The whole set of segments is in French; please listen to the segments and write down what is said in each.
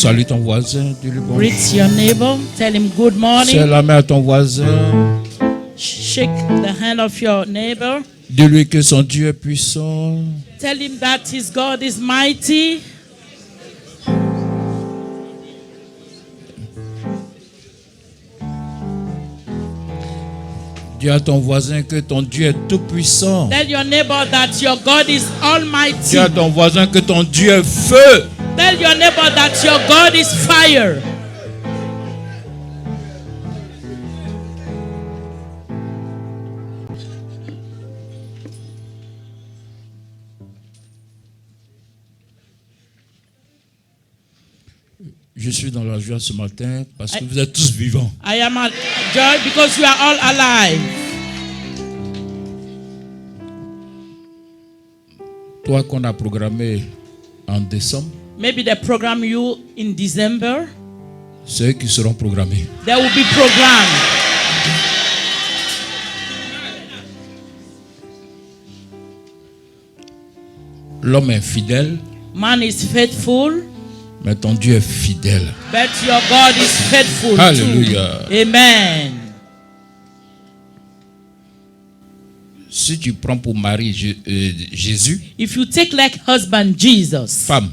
Salue ton voisin, dis-lui bonjour. Greet your neighbor. Tell him good Serre morning. la main à ton voisin. Shake the hand of your neighbor. Dis-lui que son Dieu est puissant. Tell him that his God is mighty. Dis à ton voisin que ton Dieu est tout puissant. Tell your neighbor that your God is almighty. Dis à ton voisin que ton Dieu est feu. Tell your neighbor that your God is fire. Je suis dans la joie ce matin parce que vous êtes tous vivants. I am at joy because you are all alive. Toi qu'on a programmé en décembre, Maybe they program you in December. ceux qui seront programmés. There will be program. L'homme est fidèle, Man is faithful, mais ton Dieu est fidèle. but your God is faithful Hallelujah. too. Amen. Si tu prends pour mari Jésus, If you take like husband Jesus, femme,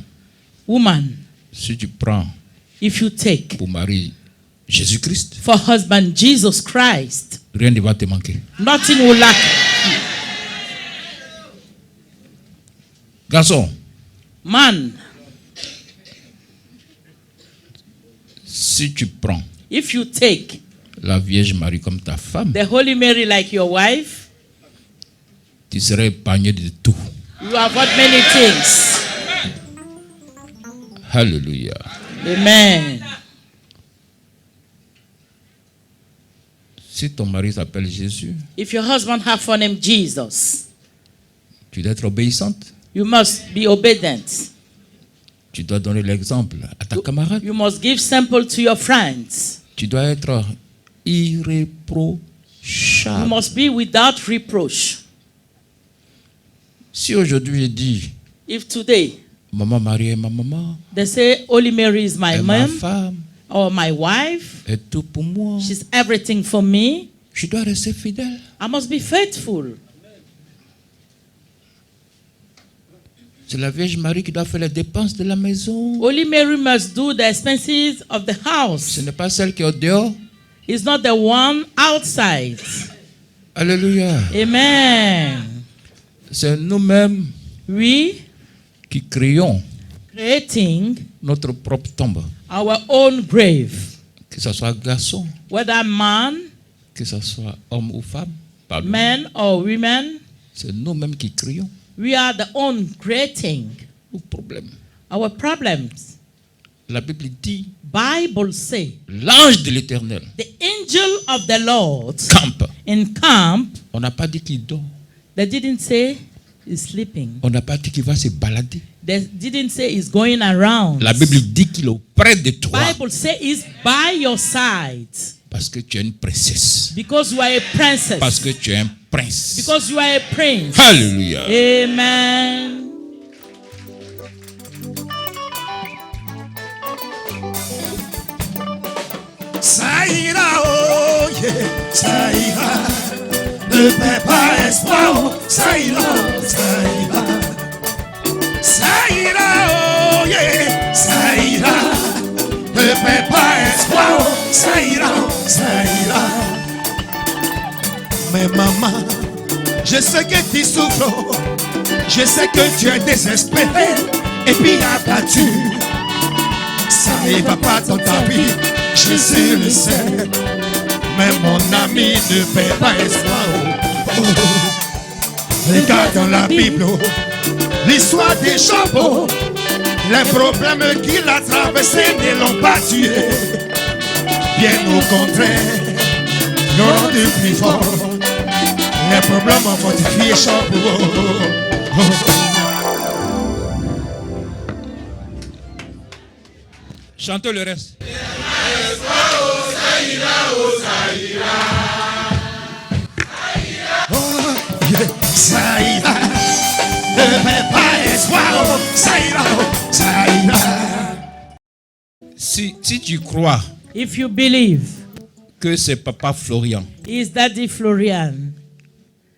woman, si tu prends if you take pour mari Jésus-Christ, for husband Jesus Christ, rien ne va te manquer. nothing will lack. Garçon, Man, si tu prends if you take la Vierge Marie comme ta femme, the Holy Mary like your wife, tu serais épargné de tout. you avoid many things. Alléluia. Amen. Si ton mari s'appelle Jésus, If your husband have for name Jesus, tu dois être obéissante. you must be obedient. Tu dois donner l'exemple à ta camarade. You must give sample to your friends. Tu dois être You irréprochable. must be without reproach. Si aujourd'hui je dis, If today Maman Marie est ma maman, they say Holy Mary is my est ma mom femme, or my wife, est tout pour moi, she's everything for me, je dois rester fidèle. I must be faithful. C'est la Vierge Marie qui doit faire les dépenses de la maison. Holy Mary must do the expenses of the house. Ce n'est pas celle qui est au dehors. It's not the one outside. Alléluia. Amen. C'est nous-mêmes We qui créons creating notre propre tombe. our own grave, Que ce soit garçon, whether man, que ce soit homme ou femme. Pardon. men or women, C'est nous-mêmes qui créons we are the own creating nos problèmes. our problems. La Bible dit, Bible say l'ange de l'Éternel the angel of the Lord campe. in camp. On n'a pas dit qu'il dort. They didn't say he's sleeping. On n'a pas dit qu'il va se balader. They didn't say he's going around. La Bible dit qu'il est auprès de toi Bible say he's by your side parce que tu es une princesse. because you are a princess. Parce que tu es un prince. Because you are a prince. Alléluia. Amen. Ça ira, oh yeah, ça ira. Ne perds pas espoir, oh, ça ira, ça ira. Ça ira, oh yeah, ça ira. Ne perds pas espoir, oh, ça ira, ça ira. Mais maman, je sais que tu souffres, oh. Je sais que tu es désespéré et puis abattu. Ça ne va pas dans ta vie, Jésus le sait. Mais mon ami ne fait pas espoir. Oh, oh. Regarde dans la Bible oh, l'histoire des Job. Les problèmes qu'il a traversés ne l'ont pas tué. Bien au contraire, ils l'ont rendu plus fort. Les problèmes ont fortifié Job. Oh, oh, oh. Chantez le reste. Ça ira, ne perds pas espoir, oh, ça ira, oh, ça ira. Si tu crois If you believe que c'est Papa Florian it's Daddy Florian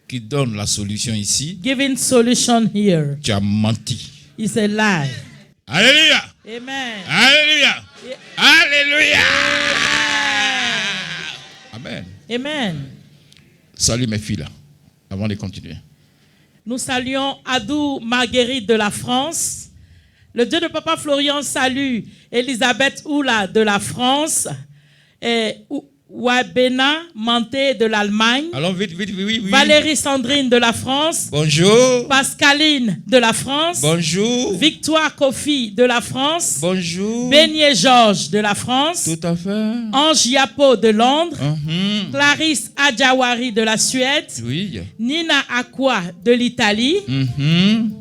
qui donne la solution ici, giving solution here, tu as menti. it's a lie. Alléluia. Amen. Alléluia. Alléluia. Amen. Amen. Salut mes filles là, avant de continuer. Nous saluons Adou Marguerite de la France. Le Dieu de Papa Florian salue Elisabeth Oula de la France et Wabena Manté de l'Allemagne. Allons vite, vite, oui, oui. Valérie Sandrine de la France. Bonjour. Pascaline de la France. Bonjour. Victoire Kofi de la France. Bonjour. Beignet Georges de la France. Tout à fait. Ange Yapo de Londres. Mhm. Clarisse Adjawari de la Suède. Oui. Nina Aqua de l'Italie. Mhm.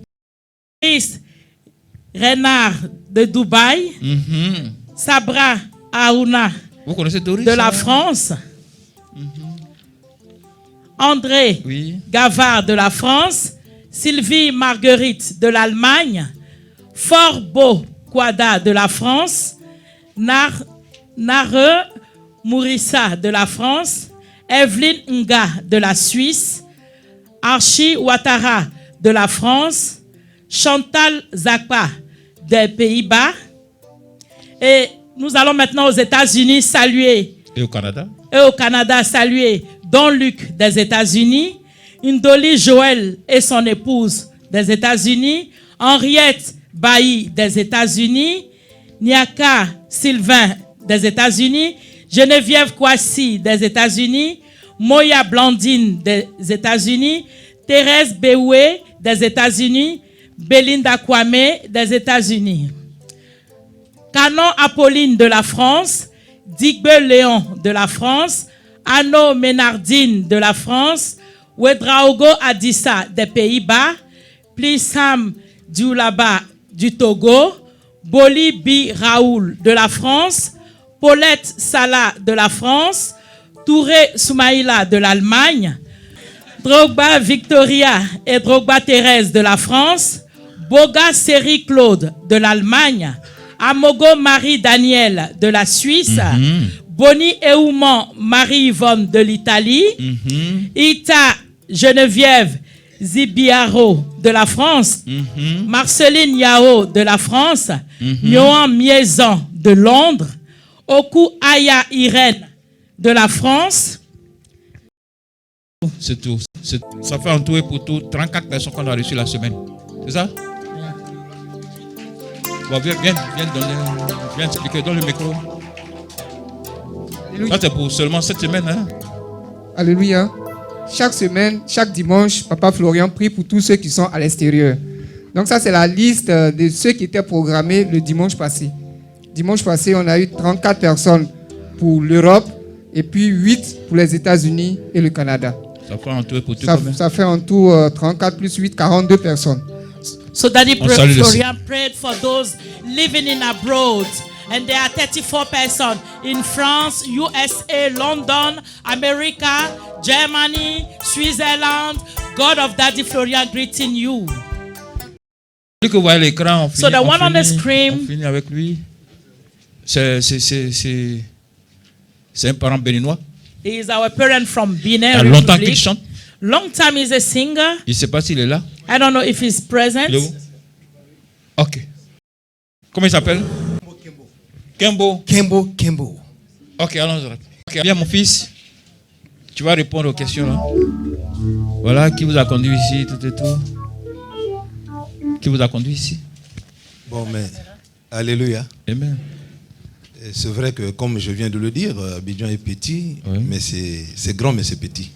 Chris Renard de Dubaï. Mhm. Sabra Aouna Vous connaissez Doris de la France. André Oui. Gavard de la France. Sylvie Marguerite de l'Allemagne. Forbeau Kwada de la France. Nare Mourissa de la France. Evelyne Nga de la Suisse. Archie Ouattara de la France. Chantal Zakpa des Pays-Bas. Et nous allons maintenant aux États-Unis saluer. Et au Canada? Et au Canada saluer Don Luc des États-Unis. Indoli Joël et son épouse des États-Unis. Henriette Bailly des États-Unis. Niaka Sylvain des États-Unis. Geneviève Kwasi des États-Unis. Moya Blandine des États-Unis. Thérèse Béoué des États-Unis. Belinda Kwame des États-Unis. Canon Apolline de la France. Digbe Léon de la France. Anno Ménardine de la France. Wedraogo Adissa des Pays-Bas. Plissam Dioulaba du Togo. Boli Bi Raoul de la France. Paulette Salah de la France. Touré Soumaïla de l'Allemagne. Drogba Victoria et Drogba Thérèse de la France. Boga Série Claude de l'Allemagne. Amogo Marie Daniel de la Suisse. Boni Eouman Marie-Yvonne de l'Italie. Ita Geneviève Zibiaro de la France. Marceline Yao de la France. Nyoan Miezan de Londres. Oku Aya Irène de la France. C'est tout. Ça fait en tout et pour tout 34 personnes qu'on a reçues la semaine. C'est ça? Bon, viens expliquer, donne le micro. Ça c'est pour seulement cette semaine. Hein? Alléluia. Chaque semaine, chaque dimanche, Papa Florian prie pour tous ceux qui sont à l'extérieur. Donc ça, c'est la liste de ceux qui étaient programmés le dimanche passé. Dimanche passé, on a eu 34 personnes pour l'Europe et puis 8 pour les États-Unis et le Canada. Ça fait en tout et pour tout Ça fait en tout 34 plus 8, 42 personnes. So Daddy salue Florian prayed for those living in abroad. And there are 34 persons in France, USA, London, America, Germany, Switzerland. God of Daddy Florian greeting you. Celui que vous voyez à l'écran, So the one on the screen, on finit avec lui. C'est un parent béninois. he is our parent from Il y Benin a longtemps qu'il Republic. chante. Long time he's a singer. Je ne sais pas s'il est là. I don't know if he's present. Il est où? Ok. Comment il s'appelle? Kembo. Kembo. Ok, allons-y. Ok, bien mon fils. Tu vas répondre aux questions là. Voilà, qui vous a conduit ici, tout et tout. Qui vous a conduit ici? Bon, mais alléluia. Amen. Et c'est vrai que, comme je viens de le dire, Abidjan est petit, Oui. mais c'est grand, mais c'est petit.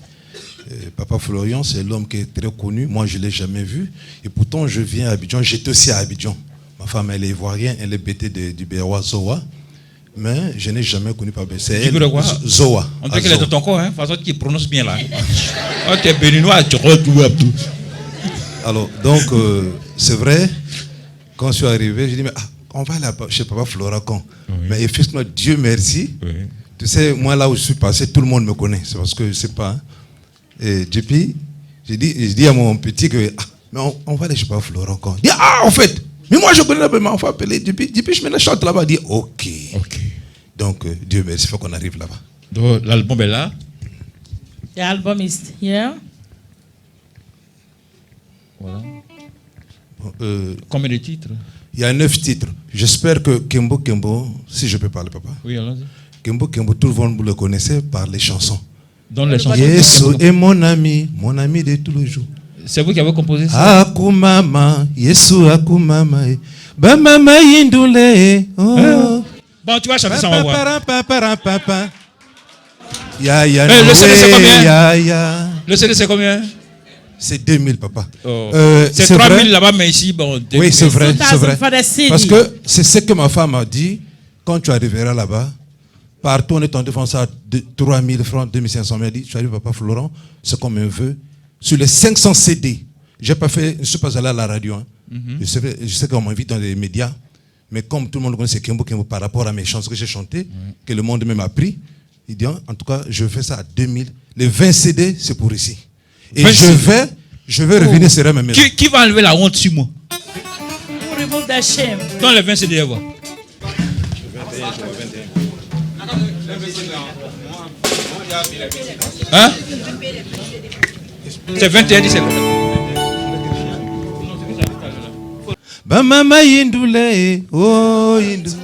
Papa Florian, c'est l'homme qui est très connu. Moi, je ne l'ai jamais vu. Et pourtant, je viens à Abidjan. J'étais aussi à Abidjan. Ma femme, elle est ivoirienne, elle est bêtée du Bérois Zoa. Mais je n'ai jamais connu Papa. C'est elle, Zoa. On dirait qu'elle est de ton corps, hein? Façon qui prononce bien là. Ok, béninois, tu retrouves tout. Alors, donc, c'est vrai, quand je suis arrivé, j'ai dit, mais on va aller chez Papa Florian quand? Oui. Mais effectivement, Dieu merci. Oui. Tu sais, moi, là où je suis passé, tout le monde me connaît. C'est parce que je ne sais pas. Hein. Et depuis, j'ai dit à mon petit que mais on va aller chez Papa Florian quand? Il dit, en fait, Mais moi, je connais ma enfant appelé depuis je me chante là-bas. Dit ok. Donc, Dieu merci, il faut qu'on arrive là-bas. Donc, l'album est là. The album is here. Voilà. Combien de titres? Il y a 9 titres. J'espère que Kembo, si je peux parler, papa. Oui, allons-y. Kembo, tout le monde le connaissait par les chansons. Dans les chansons. Yesu est mon ami de tous les jours. C'est vous qui avez composé ça? Akumama, Yesu akumama, bamama yindule. Oh. Bon, tu vas chanter ça, on va voir. Le CD, c'est combien? Ya. Le CD, c'est combien? C'est 2000, papa. Oh. C'est 3000 là-bas, mais ici, bon. Oui, c'est vrai. Parce que c'est ce que ma femme a dit. Quand tu arriveras là-bas, partout on est en défense à 3000 francs, 2500. Elle dit, tu arrives, papa Florent, c'est comme un vœu. Sur les 500 CD, je ne suis pas allé à la radio. Hein. Je sais qu'on m'invite dans les médias. Mais comme tout le monde connaît, c'est Kembo par rapport à mes chansons que j'ai chantées, que le monde même a pris. Il dit, en tout cas, je fais ça à 2000. Les 20 CD, c'est pour ici. Et je vais revenir sur ma maison. Qui va enlever la honte sur moi? Who remove the shame? Dans les 20 CD, voir. Hein? C'est 21, 17. Bamama yindule, oh yindule.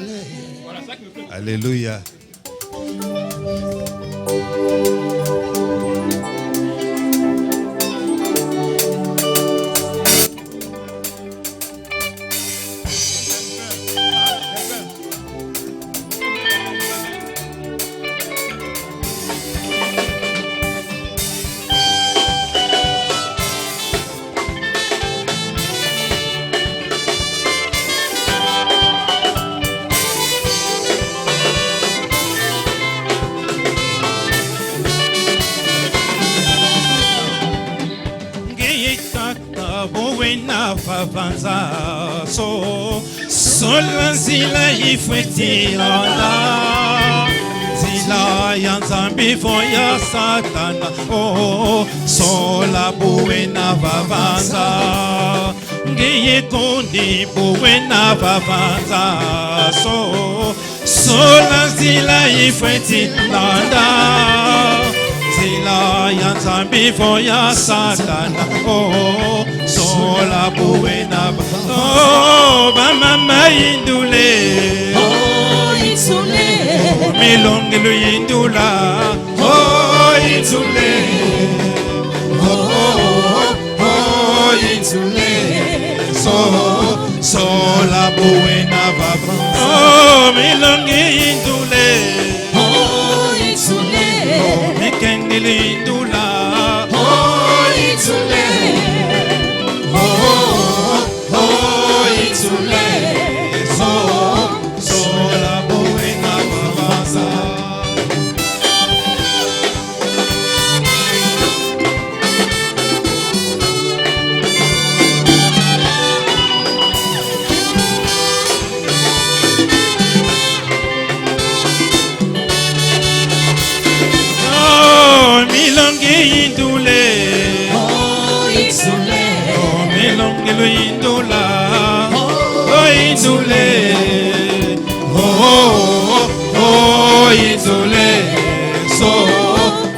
Alléluia. Sola zila ifwetilana zila yanzambi foya satana oh sola buena vavanza ngiye kondi buena vavanza so sola zila ifwetilana zila yanzambi foya satana oh sola buena oh mama indule Oh, Itsule. milonge lo indula oh indule oh indule sola buena baba oh milonge indule Oh, Itsule. oh mikenge indula Oh, Itsule.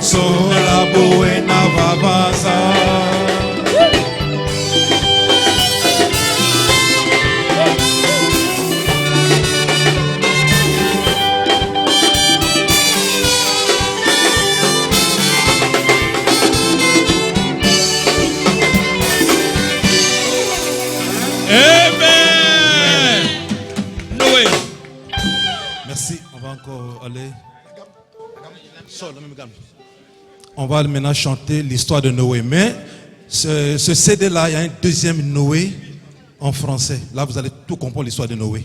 Sola buena babaza. Amen. Noé. Merci, on va encore aller. On va maintenant chanter l'histoire de Noé. Mais ce CD-là, il y a un deuxième Noé en français. Là, vous allez tout comprendre l'histoire de Noé.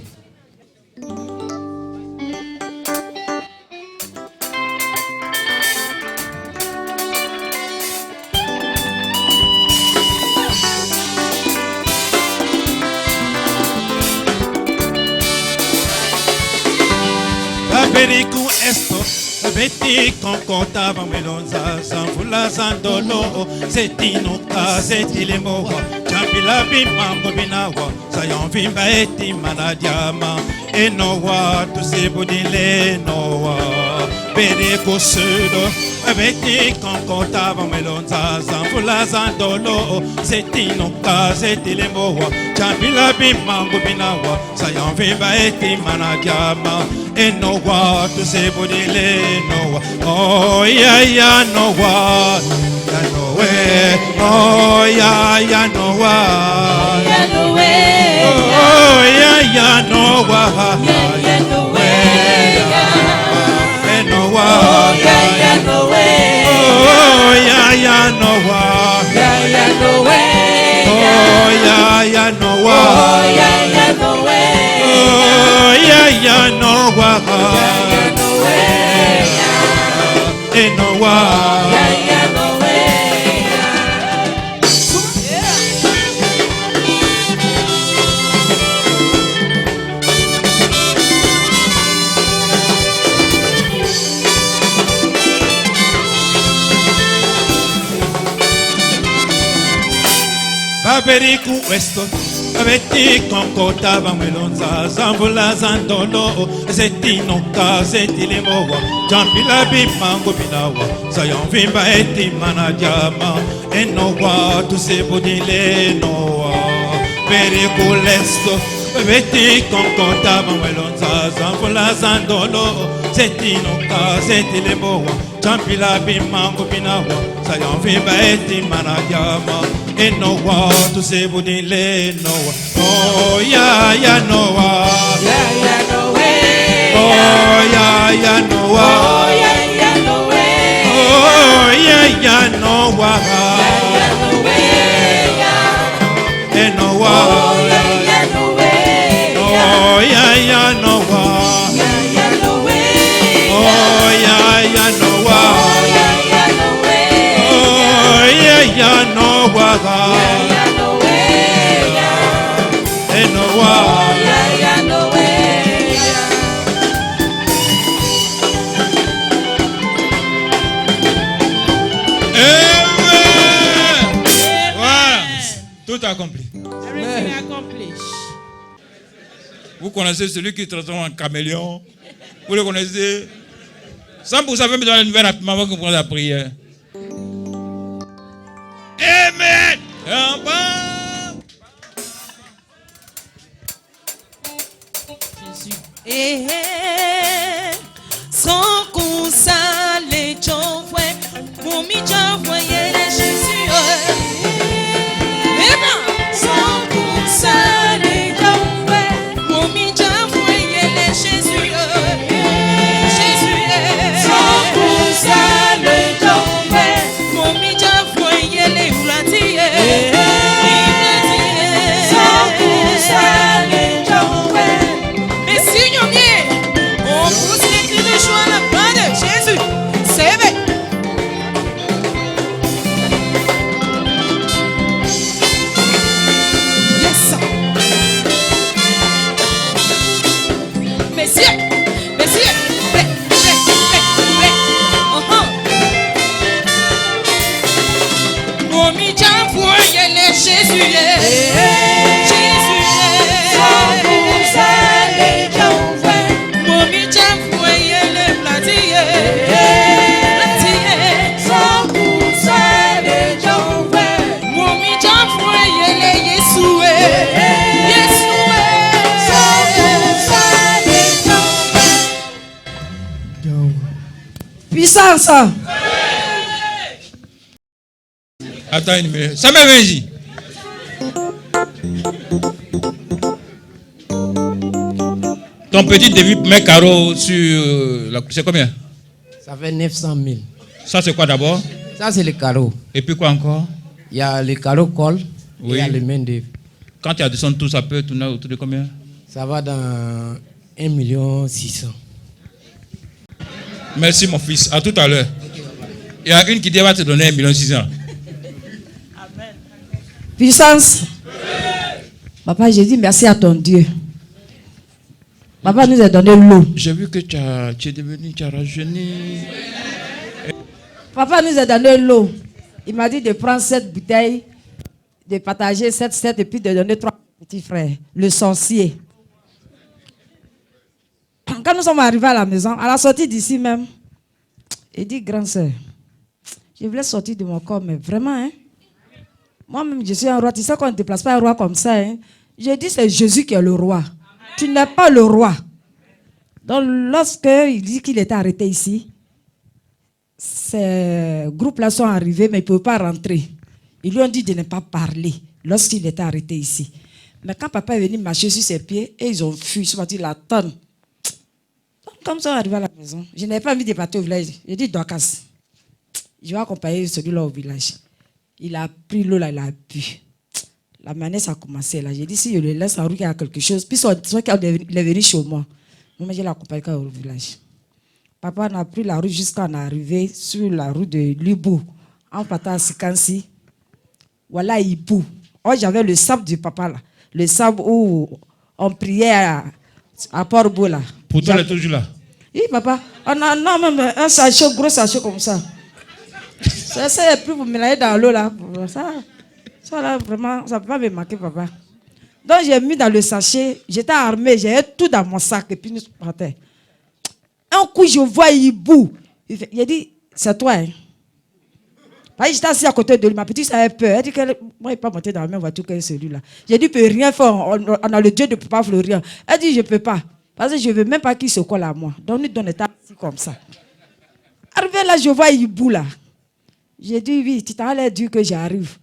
Periku esto beti konkotava melonza sanfula sandolo setino ka setilemo Chapila bimango binawa, sayon vimba eti manadiama. Et noa, tous ces boudinles noa. Bereko sudo, aveti konkotava melonza, zanfula zandolo, setinoka, setilemoa. Chapila bimango binawa, sayon vimba eti manadiama. Et noa, tous ces boudinles noa. Oh ya ya noa. Ya no way, oh ya no way, Ya no way, oh ya no way, ya no way, ya no way, oh ya no way, oh ya no way, ya no way, oh ya no way, oh ya no way, oh ya no way, no way. Baberiku esto, aveti concordava melonza, zambula zandolo, zetino ka, zetilimowa, jampila bimango binawa, sayon vimba eti manadiama, enowa, tu se budile noa, beriku lesto, aveti concordava melonza, zambula zandolo, zetino ka, zetilimowa, jampila bimango binawa, sayon vimba eti manadiama. Et Noah, tous ces boudinles Noah. Oh ya Noah. Ya no way, Oh ya Noah. oh ya no way, Oh ya Noah. ya no way, Et Noah. oh ya no way, Oh ya Noah. ya no way, Oh ya Noah. oh ya no way, Oh ya Noah. ya no way, Et Noah. ya no way. Amen. Voilà. Tout accompli. Everything accomplished. Vous connaissez celui qui transforme en caméléon. Vous le connaissez. 100% même dans la nouvelle rapidement avant que vous preniez la prière. Amen. En bas. Jésus. Sans consale jovwe Momi jovwe yele Jésus Sans consale jovwe Momi jovwe yele Jésus Jésus Sans consale jovwe Momi jovwe yele ulati Sans consale jovwe Mais si nous on pousse les cris de joie la main de Jésus. C'est vrai. Yes. Messieurs, messieurs, prêt. Mon mi-temps pour y aller, Jésus est. Jésus est. Sans vous aller, mon mi-temps pour y aller, Platier. Sans vous aller, mon mi-temps pour y aller, Yeshua. Yeshua. Sans vous aller, Puissance. Attends une minute. Ça me vient ici. Ton petit début met carreau sur la... C'est combien? Ça fait 900 000. Ça c'est quoi d'abord? Ça, c'est le carreau. Et puis quoi encore? Il y a le carreau col, Oui. il y a le main d'œuvre. Quand tu additionnes tout, ça peut tourner autour de combien? Ça va dans 1 600 000. Merci mon fils. À tout à l'heure. Il y a une qui dit elle va te donner 1 600 000. Puissance. Papa, j'ai dit merci à ton Dieu. Papa nous a donné l'eau. J'ai vu que tu es devenu, tu as rajeuni. Papa nous a donné l'eau. Il m'a dit de prendre cette bouteille, de partager 7 et puis de donner 3 petits frères. Le sorcier. Quand nous sommes arrivés à la maison, à la sortie d'ici même, il dit, grande sœur, je voulais sortir de mon corps, mais vraiment, hein, moi-même, je suis un roi. Tu sais qu'on ne déplace pas un roi comme ça. Hein. J'ai dit, c'est Jésus qui est le roi. Tu n'es pas le roi. Donc, lorsqu'il dit qu'il était arrêté ici, ces groupes-là sont arrivés, mais ils ne pouvaient pas rentrer. Ils lui ont dit de ne pas parler lorsqu'il était arrêté ici. Mais quand papa est venu marcher sur ses pieds, et ils ont fui, ils sont partis la tonne. Comme ça, on est arrivé à la maison. Je n'avais pas envie de partir au village. J'ai dit, Dorcas, je vais accompagner celui-là au village. Il a pris l'eau là, il a bu. La manette a commencé là. J'ai dit, si je le laisse en route, il y a quelque chose. Puis il est venu chez moi. Moi, je l'ai accompagné au village. Papa a pris la route jusqu'à en arriver sur la route de Libou. En partant à Sikansi. Voilà, il bout. Oh, j'avais le sable du papa là. Le sable où on priait à Port-Beau là. Pourtant, elle est toujours là. Oui, papa. On a non, même un sachet, gros sachet comme ça. Ça plus pour mélanger dans l'eau là. Ça là, vraiment, ça ne peut pas me manquer, papa. Donc, j'ai mis dans le sachet. J'étais armé, j'ai tout dans mon sac et puis nous partons. Un coup, je vois, il bout. Il a dit, c'est toi, hein. J'étais assis à côté de lui, ma petite avait peur. Elle dit que moi, il ne peut pas monter dans la même voiture que celui-là. J'ai dit, il ne peut rien faire. On a le Dieu de Papa Florian. Elle dit, je ne peux pas. Parce que je ne veux même pas qu'il se colle à moi. Donc, nous donnons assis comme ça. Arrivé là, je vois, il bout là. J'ai dit, oui, tu t'en allais dire que j'arrive.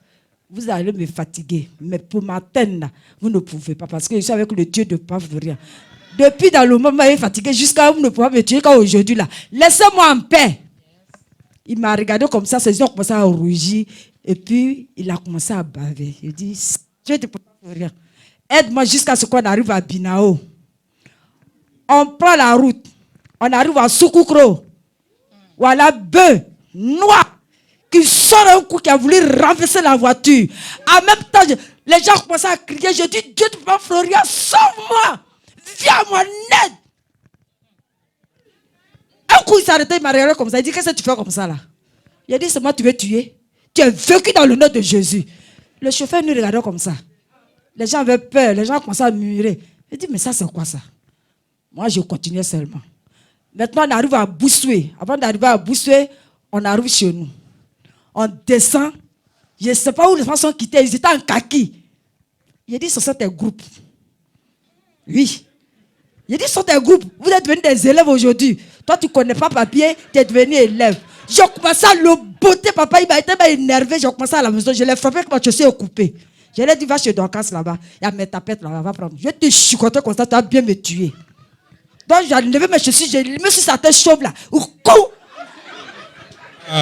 Vous allez me fatiguer. Mais pour m'atteindre, là, vous ne pouvez pas. Parce que je suis avec le Dieu de Papa Florian. Depuis dans le moment, il est fatigué jusqu'à vous ne pouvez pas me tuer quand aujourd'hui là. Laissez-moi en paix. Il m'a regardé comme ça, ses yeux ont commencé à rougir. Et puis, il a commencé à baver. Il dit, Dieu ne peut pas faire rien. Aide-moi jusqu'à ce qu'on arrive à Binao. On prend la route. On arrive à Soukoukro. Voilà, bœuf, noir, qui sort un coup, qui a voulu renverser la voiture. En même temps, les gens commencent à crier. Je dis, Dieu ne peut pas, Florian, sauve-moi. Viens à mon aide. Un coup, il s'est arrêté, il m'a regardé comme ça. Il dit, qu'est-ce que tu fais comme ça là? Il a dit, c'est moi, tu veux tuer. Tu es vécu dans le nom de Jésus. Le chauffeur nous regardait comme ça. Les gens avaient peur, les gens commençaient à murmurer. Il dit, mais ça, c'est quoi ça? Moi, je continuais seulement. Maintenant, on arrive à Boussoué. Avant d'arriver à Boussoué, on arrive chez nous. On descend. Je ne sais pas où les gens sont quittés. Ils étaient en kaki. Il a dit, ce sont tes groupes. Oui. Il a dit, ce sont tes groupes. Vous êtes devenus des élèves aujourd'hui. Toi, tu ne connais pas papier, tu es devenu élève. J'ai commencé à le botter, papa. Il m'a été énervé. J'ai commencé à la maison. Je l'ai frappé avec ma chaussure coupée. Je lui ai dit, va chez Dorcas là-bas. Il y a mes tapettes là-bas. Va prendre. Je vais te chicoter comme ça, tu vas bien me tuer. Donc, j'ai enlevé mes chaussures. J'ai mis sur sa tête chauve là. Il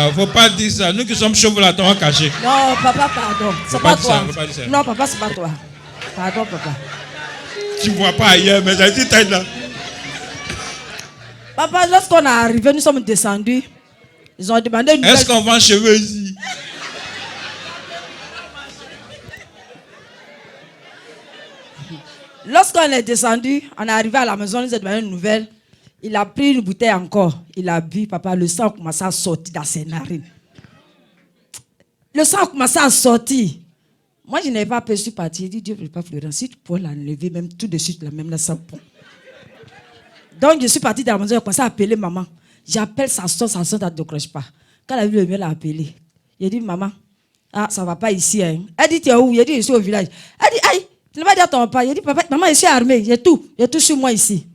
ne faut pas dire ça. Nous qui sommes chauves là, t'en caché. Non, papa, pardon. C'est pas toi. Ça, non, papa, c'est pas toi. Pardon, papa. Tu ne vois pas ailleurs, mais j'ai dit, t'es là. Papa, lorsqu'on est arrivé, nous sommes descendus. Ils ont demandé une... Est-ce qu'on vend cheveux ici? Lorsqu'on est descendu, on est arrivé à la maison, ils ont demandé une nouvelle. Il a pris une bouteille encore. Il a bu, papa, le sang a commencé à sortir dans ses narines. Le sang a commencé à sortir. Moi, je n'avais pas peur, je suis parti. J'ai dit, Dieu ne veut pas Florent. Si tu peux l'enlever, même tout de suite, la même là, ça prend. Donc, je suis partie dans la maison, j'ai commencé à appeler maman. J'appelle sa soeur, elle ne décroche pas. Quand elle a vu le mieux, elle a appelé. J'ai dit, maman, ah, ça ne va pas ici. Hein. Elle dit, tu es où? J'ai dit, je suis au village. Elle dit, aïe, tu ne vas pas dire à ton papa. J'ai dit, papa, maman, je suis armée, j'ai tout sur moi ici.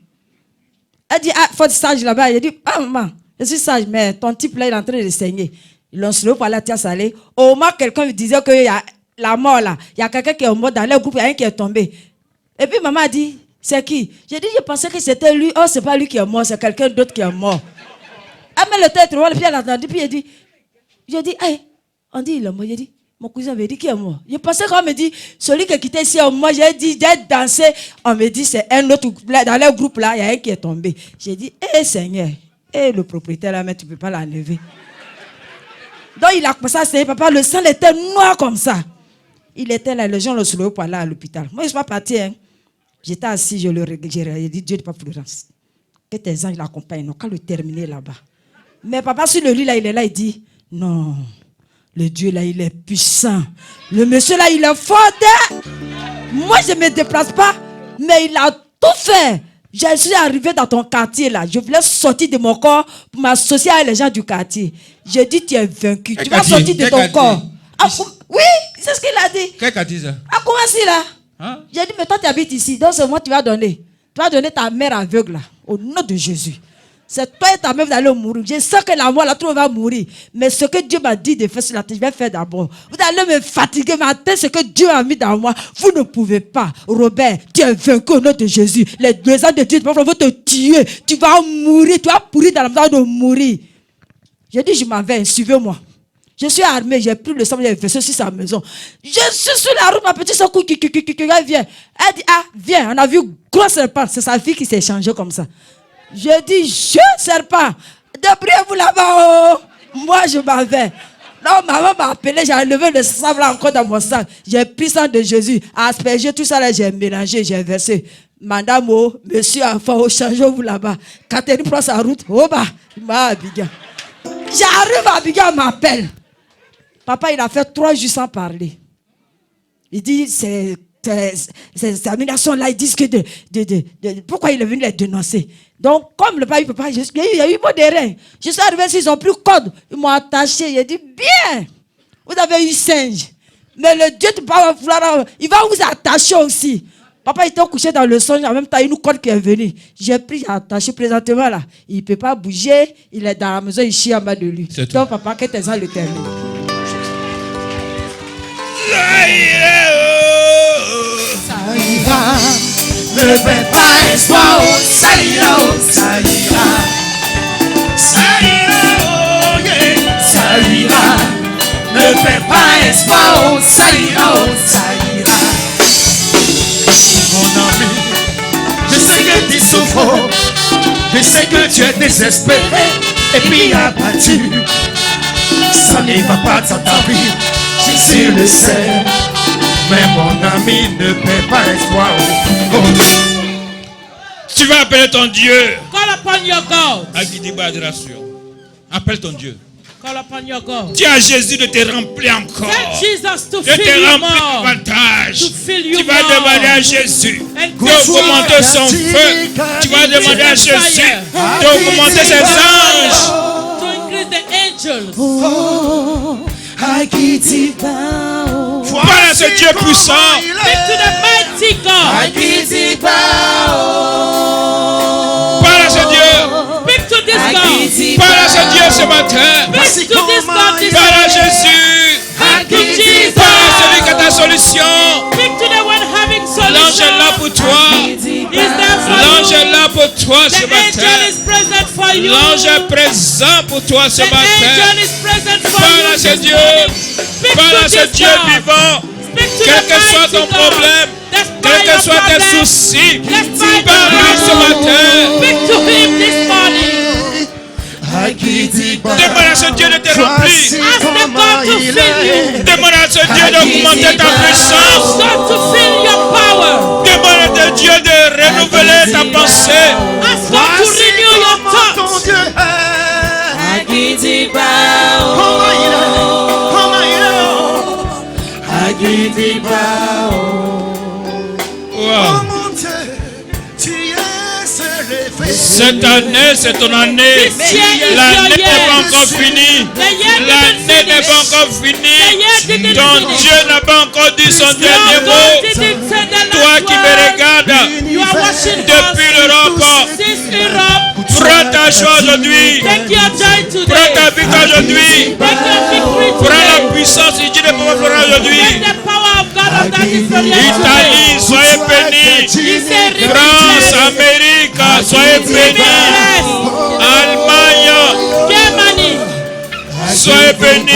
Elle dit, ah, il faut être sage là-bas. J'ai dit, ah, maman, je suis sage, mais ton type là, il est en train de saigner. Ils l'ont soulevé par la terre salée. Au moins, quelqu'un me disait qu'il y a la mort là. Il y a quelqu'un qui est mort dans le groupe, il y a un qui est tombé. Et puis, maman a dit, c'est qui? J'ai dit, je pensais que c'était lui. Oh, c'est pas lui qui est mort, c'est quelqu'un d'autre qui est mort. Elle met le tête, et puis elle a entendu, puis j'ai dit, hey, on dit, il est mort. J'ai dit, mon cousin avait dit qu'il est mort. Je pensais qu'on me dit, celui qui est quitté ici, moi, j'ai dit, j'ai dansé. On me dit, c'est un autre, dans le groupe là, il y a un qui est tombé. J'ai dit, Seigneur, le propriétaire là, mais tu ne peux pas l'enlever. Donc il a commencé à saigner, papa, le sang était noir comme ça. Il était là, les gens le soulevaient par là à l'hôpital. Moi, je ne suis pas parti, hein. J'étais assis, j'ai dit, Dieu n'est pas Florence. Que tes anges l'accompagnent, on va le terminer là-bas. Mais papa, sur le lit, là, il est là, il dit, non, Le Dieu là, il est puissant. Le monsieur là, il est fort. Moi, je ne me déplace pas, mais il a tout fait. Je suis arrivé dans ton quartier là. Je voulais sortir de mon corps pour m'associer avec les gens du quartier. J'ai dit, tu es vaincu. Tu vas sortir de ton corps. Oui, c'est ce qu'il a dit. Quel quartier ça? À comment c'est là? Hein? J'ai dit, mais toi, tu habites ici. Donc, c'est moi, tu vas donner. Tu vas donner ta mère aveugle là. Au nom de Jésus. C'est toi et ta mère, vous allez mourir. Je sais que la mort, là, tout le monde va mourir. Mais ce que Dieu m'a dit de faire sur la terre, je vais faire d'abord. Vous allez me fatiguer, mais attends, ce que Dieu a mis dans moi, vous ne pouvez pas. Robert, tu es vaincu au nom de Jésus. Les deux ans de Dieu vont te tuer. Tu vas mourir. Tu vas pourrir dans la maison de mourir. J'ai dit, je m'en vais, suivez-moi. Je suis armé, j'ai pris le sang, j'ai versé sur sa maison. Je suis sur la route, ma petite soeur, elle vient. Elle dit, ah, viens, on a vu gros serpent. C'est sa fille qui s'est changée comme ça. Je dis, je serpent, débrouillez-vous là-bas, oh. Moi je m'en vais. Non, maman m'a appelé, j'ai enlevé le sang là encore dans mon sac. J'ai pris le sang de Jésus, aspergé tout ça là, j'ai mélangé, j'ai versé. Madame, oh, monsieur, enfant, oh, changez-vous là-bas. Catherine prend sa route, oh bah, il m'a Abidjan. J'arrive à Abidjan, m'appelle. Papa, il a fait 3 jours sans parler. Il dit, ces animations-là, ils disent que pourquoi il est venu les dénoncer. Donc, comme le papa, il peut pas, il y a eu mot de rein. Je suis arrivé, ils ont pris code, ils m'ont attaché. Il a dit, bien, vous avez eu singe. Mais le Dieu de papa, il va vous attacher aussi. Papa était couché dans le songe, en même temps, une corde qui est venue. J'ai pris, attaché présentement là. Il ne peut pas bouger, il est dans la maison, il chie en bas de lui. Donc, papa, que tes ans le terminent. Ça ira, ne fais pas espoir, oh, ça ira, oh, ça ira. Ça ira, oh, yeah, ça ira. Ne fais pas espoir, oh, ça ira, oh, ça ira. Mon ami, je sais que tu souffres, je sais que tu es désespéré et puis abattu. Ça ne va pas dans ta vie, Jésus le sait. Mais mon ami ne fait pas espoir. Tu vas appeler ton Dieu. Call upon your God. Appelle ton Dieu. Call upon your God. Dis à Jésus de te remplir encore. Tell Jesus to De fill te you remplir more. davantage. To fill you Tu vas more. demander à Jésus And d'augmenter son feu. Tu vas demander à Jésus d'augmenter ses anges. to increase the angels. Parle à ce Dieu puissant. Speak to the mighty God. Parle à ce Dieu. Speak to this God. Parle à ce Dieu ce matin. Speak to this God this Parle à morning. Jésus. Speak to Jesus. Parle à celui qui a ta solution. Speak to the one having L'ange est là solution. pour toi. He's there for L'ange you. est là pour toi ce The angel matin. is present for you. L'ange est présent pour toi ce The matin. angel is present for Parle you à ce this Dieu. morning. Speak Parle to à ce this Dieu God. vivant. Speak to Quel the que soit mighty ton God. problème, Despite quels que your soient tes problem, soucis, despite parle-lui your ce matin. Speak to him this morning. Demande à ce Dieu de te remplir. Ask the God to fill you. Demande à ce Dieu d'augmenter ta puissance. Ask God to fill your power. Demande à Dieu de renouveler ta pensée. Ask God to renew your thoughts. Wow. Cette année, c'est ton année. This year is L'année your n'est pas year. encore finie. The year L'année didn't n'est pas finish. encore The finie. year didn't Ton finish. Dieu n'a pas encore dit son Your dernier God mot. didn't say the Toi last qui me word. regardes You are watching depuis us l'Europe, since Europe. prends ta joie aujourd'hui. Take your joy Prends ta today. victoire aujourd'hui. Take your victory Prends la today. puissance du Dieu de pouvoir fleurir aujourd'hui. Take the power of God of that is for you today. Italie, soyez bénis. He said, France, Amérique, soyez bénis. Allemagne, Germany, soyez bénis.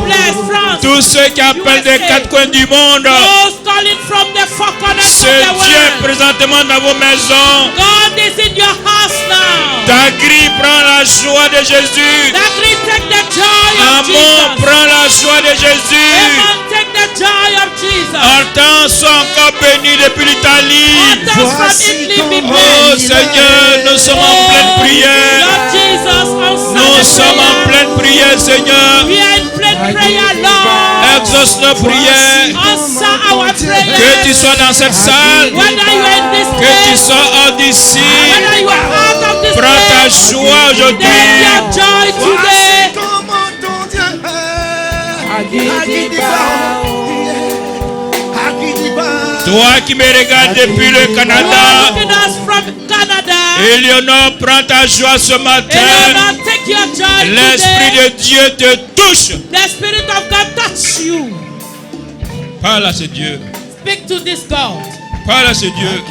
bless France. Tous ceux qui appellent des quatre coins du monde, Those calling from the four corners c'est of the Dieu world. présentement dans vos maisons. God is in your house now. Dagri prend la joie de Jésus. That means take the joy of Amour Jesus. prend la joie de Jésus. Amen. Take the joy of Jesus. Entends, sois encore béni depuis l'Italie. Others from Italy be Oh blessed. Seigneur, nous sommes en pleine prière. Lord Jesus, Nous sommes en answer the prayer. pleine prière, Seigneur. We are in pleine prayer, Lord. Exauce nos prières. Answer our prayer. Que tu sois dans cette salle. Whether you are in this Que tu place, sois hors d'ici. whether you are out of this Prends ta place, joie aujourd'hui. take your joy today. Comment ton Dieu Toi qui me regardes depuis le You are Canada. looking at us from Canada. Éléonore, prends ta joie ce matin. Eleanor, take your joy L'Esprit today. de Dieu te touche. The Spirit of God touch you. Parle à ce Dieu. Speak to this God. Parle à ce Dieu.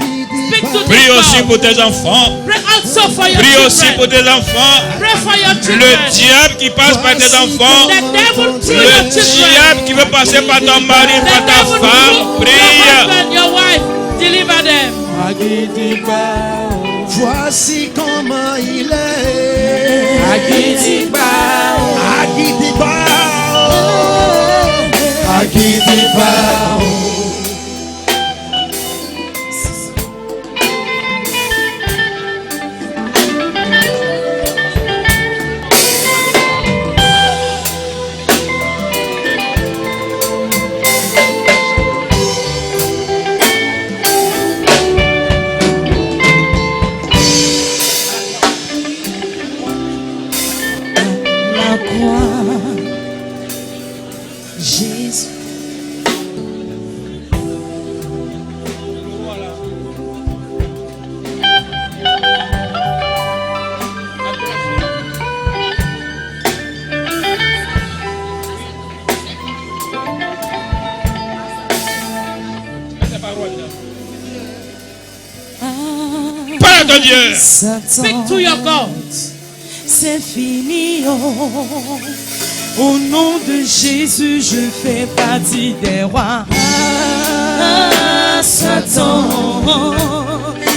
Speak to Prie this aussi God. pour tes enfants. Pray also for your Prie aussi pour children. tes enfants. Pray for your Le children. diable qui passe par tes enfants. The devil through Le your children. diable qui veut passer par ton mari, The par ta devil femme. through Prie. your husband, your wife. Deliver them. Voici comment il est. Agidiba. La croix, Jésus. Parle à ton Dieu. Speak to your God. C'est fini, oh. Au nom de Jésus, je fais partie des rois. Ah, Satan,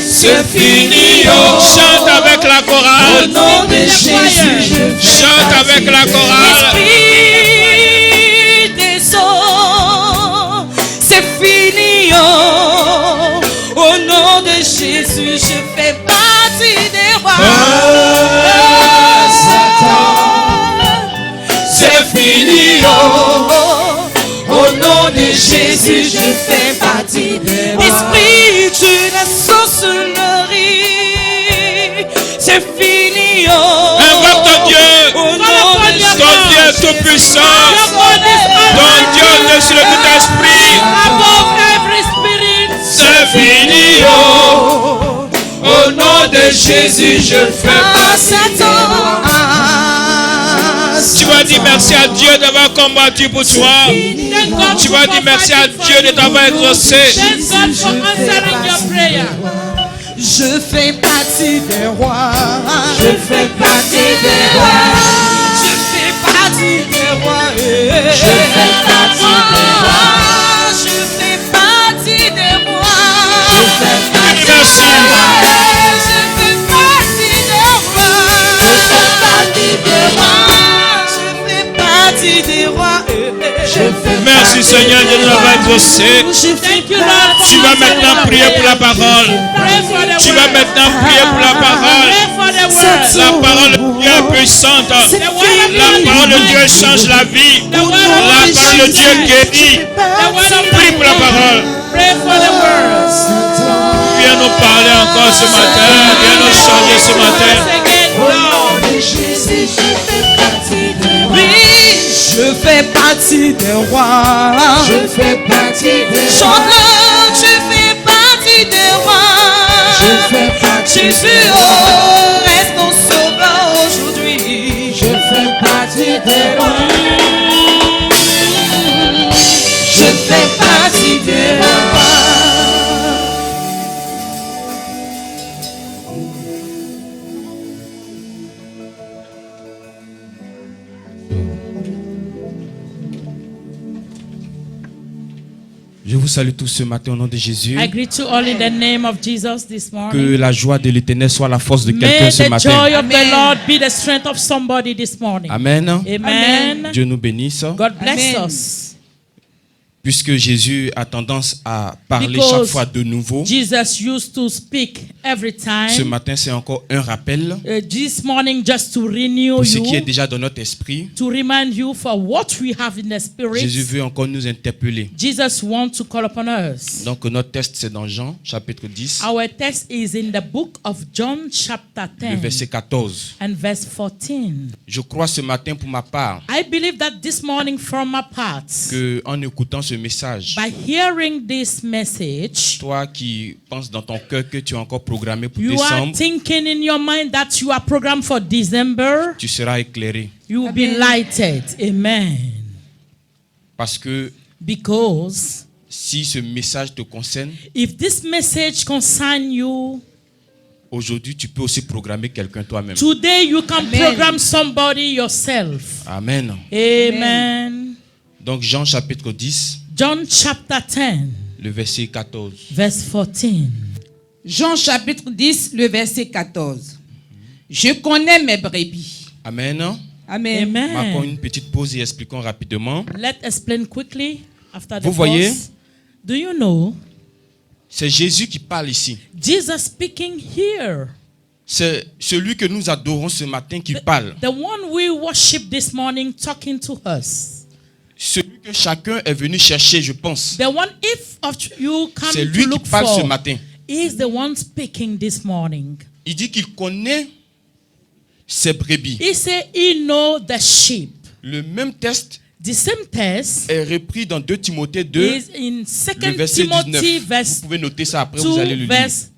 C'est fini. Oh. Chante avec la au chorale. nom de Jésus, je fais Chante partie avec la des chorale. Esprit des eaux, c'est fini, oh. Au nom de Jésus, je fais partie des rois. C'est fini. Oh. Au nom de Jésus, je fais partie des rois. Esprit de la sorcellerie, c'est fini, oh. Invoque ton Dieu. Au nom de Ton Dieu tout puissant. Ton Dieu au-dessus de tout esprit. Above every spirit. C'est fini. Oh. Au nom de Jésus, je fais partie. Tu vas dire merci à Dieu d'avoir combattu pour toi. Thank God Tu for vas dire merci à fighting for Dieu de you. t'avoir exaucé. Thank God for answering your prayer. Je fais partie des rois. Je fais partie des rois. Je fais partie des rois. Je fais partie des rois. Je fais partie des rois. Je fais partie des Merci. rois. Je fais partie des rois. Je fais partie des rois. Je fais partie des rois. Merci Seigneur de nous avoir exaucé. Thank you, Lord, for Tu vas answering maintenant our prier pour la prayer. parole. Pray for the Tu word. vas maintenant prier pour la parole. Pray for the word. La parole de Dieu est puissante. The word of La God parole de is Dieu mighty. change la vie. The word of La God parole de is Dieu mighty. guérit. The word of Prie pour la God. parole. Pray for the word. Viens nous parler encore ce matin. Viens nous changer ce matin. Once again, Lord. Oui, je fais partie des rois. Je fais partie des rois. Chante-le, je fais partie des rois. Je fais partie Jésus, oh, reste mon sauveur aujourd'hui. Je fais partie des rois. Je fais partie des rois. Je vous salue tous ce matin au nom de Jésus. I greet you all in the name of Jesus this Que morning. la joie de l'Éternel soit la force de quelqu'un May ce the matin. joy of the Lord be the strength of somebody this morning. Amen. Amen. Dieu nous bénisse. God bless Amen. us. Puisque Jésus a tendance à parler Because chaque fois de nouveau, Jesus used to speak every ce time. matin c'est encore un rappel This morning, just to renew pour ce qui est you, déjà dans notre esprit. to remind you for what we have in the Jésus spirit. veut encore nous interpeller. Jesus wants to call upon us. Donc notre texte c'est dans Jean chapitre 10, Our text is in the book of John chapter le 10 verset 14. and verse 14. Je crois ce matin pour ma part I believe that this morning from my part, que en écoutant ce message, by hearing this message, toi qui penses dans ton cœur que tu es encore programmé pour you are décembre, thinking in your mind that you are programmed for December, tu seras éclairé. you will be lighted. Amen. Parce que Because si ce message te concerne, if this message concerns you, aujourd'hui tu peux aussi programmer quelqu'un toi-même. today you can program somebody yourself. Amen. Amen. Donc Jean chapitre 10, John chapter 10, le verset 14. verse 14. Jean chapitre 10, le verset 14. Je connais mes brebis. Amen. Amen. Marquons Amen. une petite pause et expliquons rapidement. Let's explain quickly after the Vous voyez? pause. Do you know C'est Jésus qui parle ici. Jesus speaking here? C'est celui que nous adorons ce matin qui parle. The one we worship this morning talking to us. Celui que chacun est venu chercher, je pense. The one if of you come C'est to lui qui look parle ce for matin. is the one speaking this morning. Il dit qu'il connaît ses brebis. He said he know the sheep. Le même texte The same text est repris dans 2 Timothée 2, is in le 2 verset Timothy 19. verse Vous pouvez noter ça après, vous allez 2 le lire. verse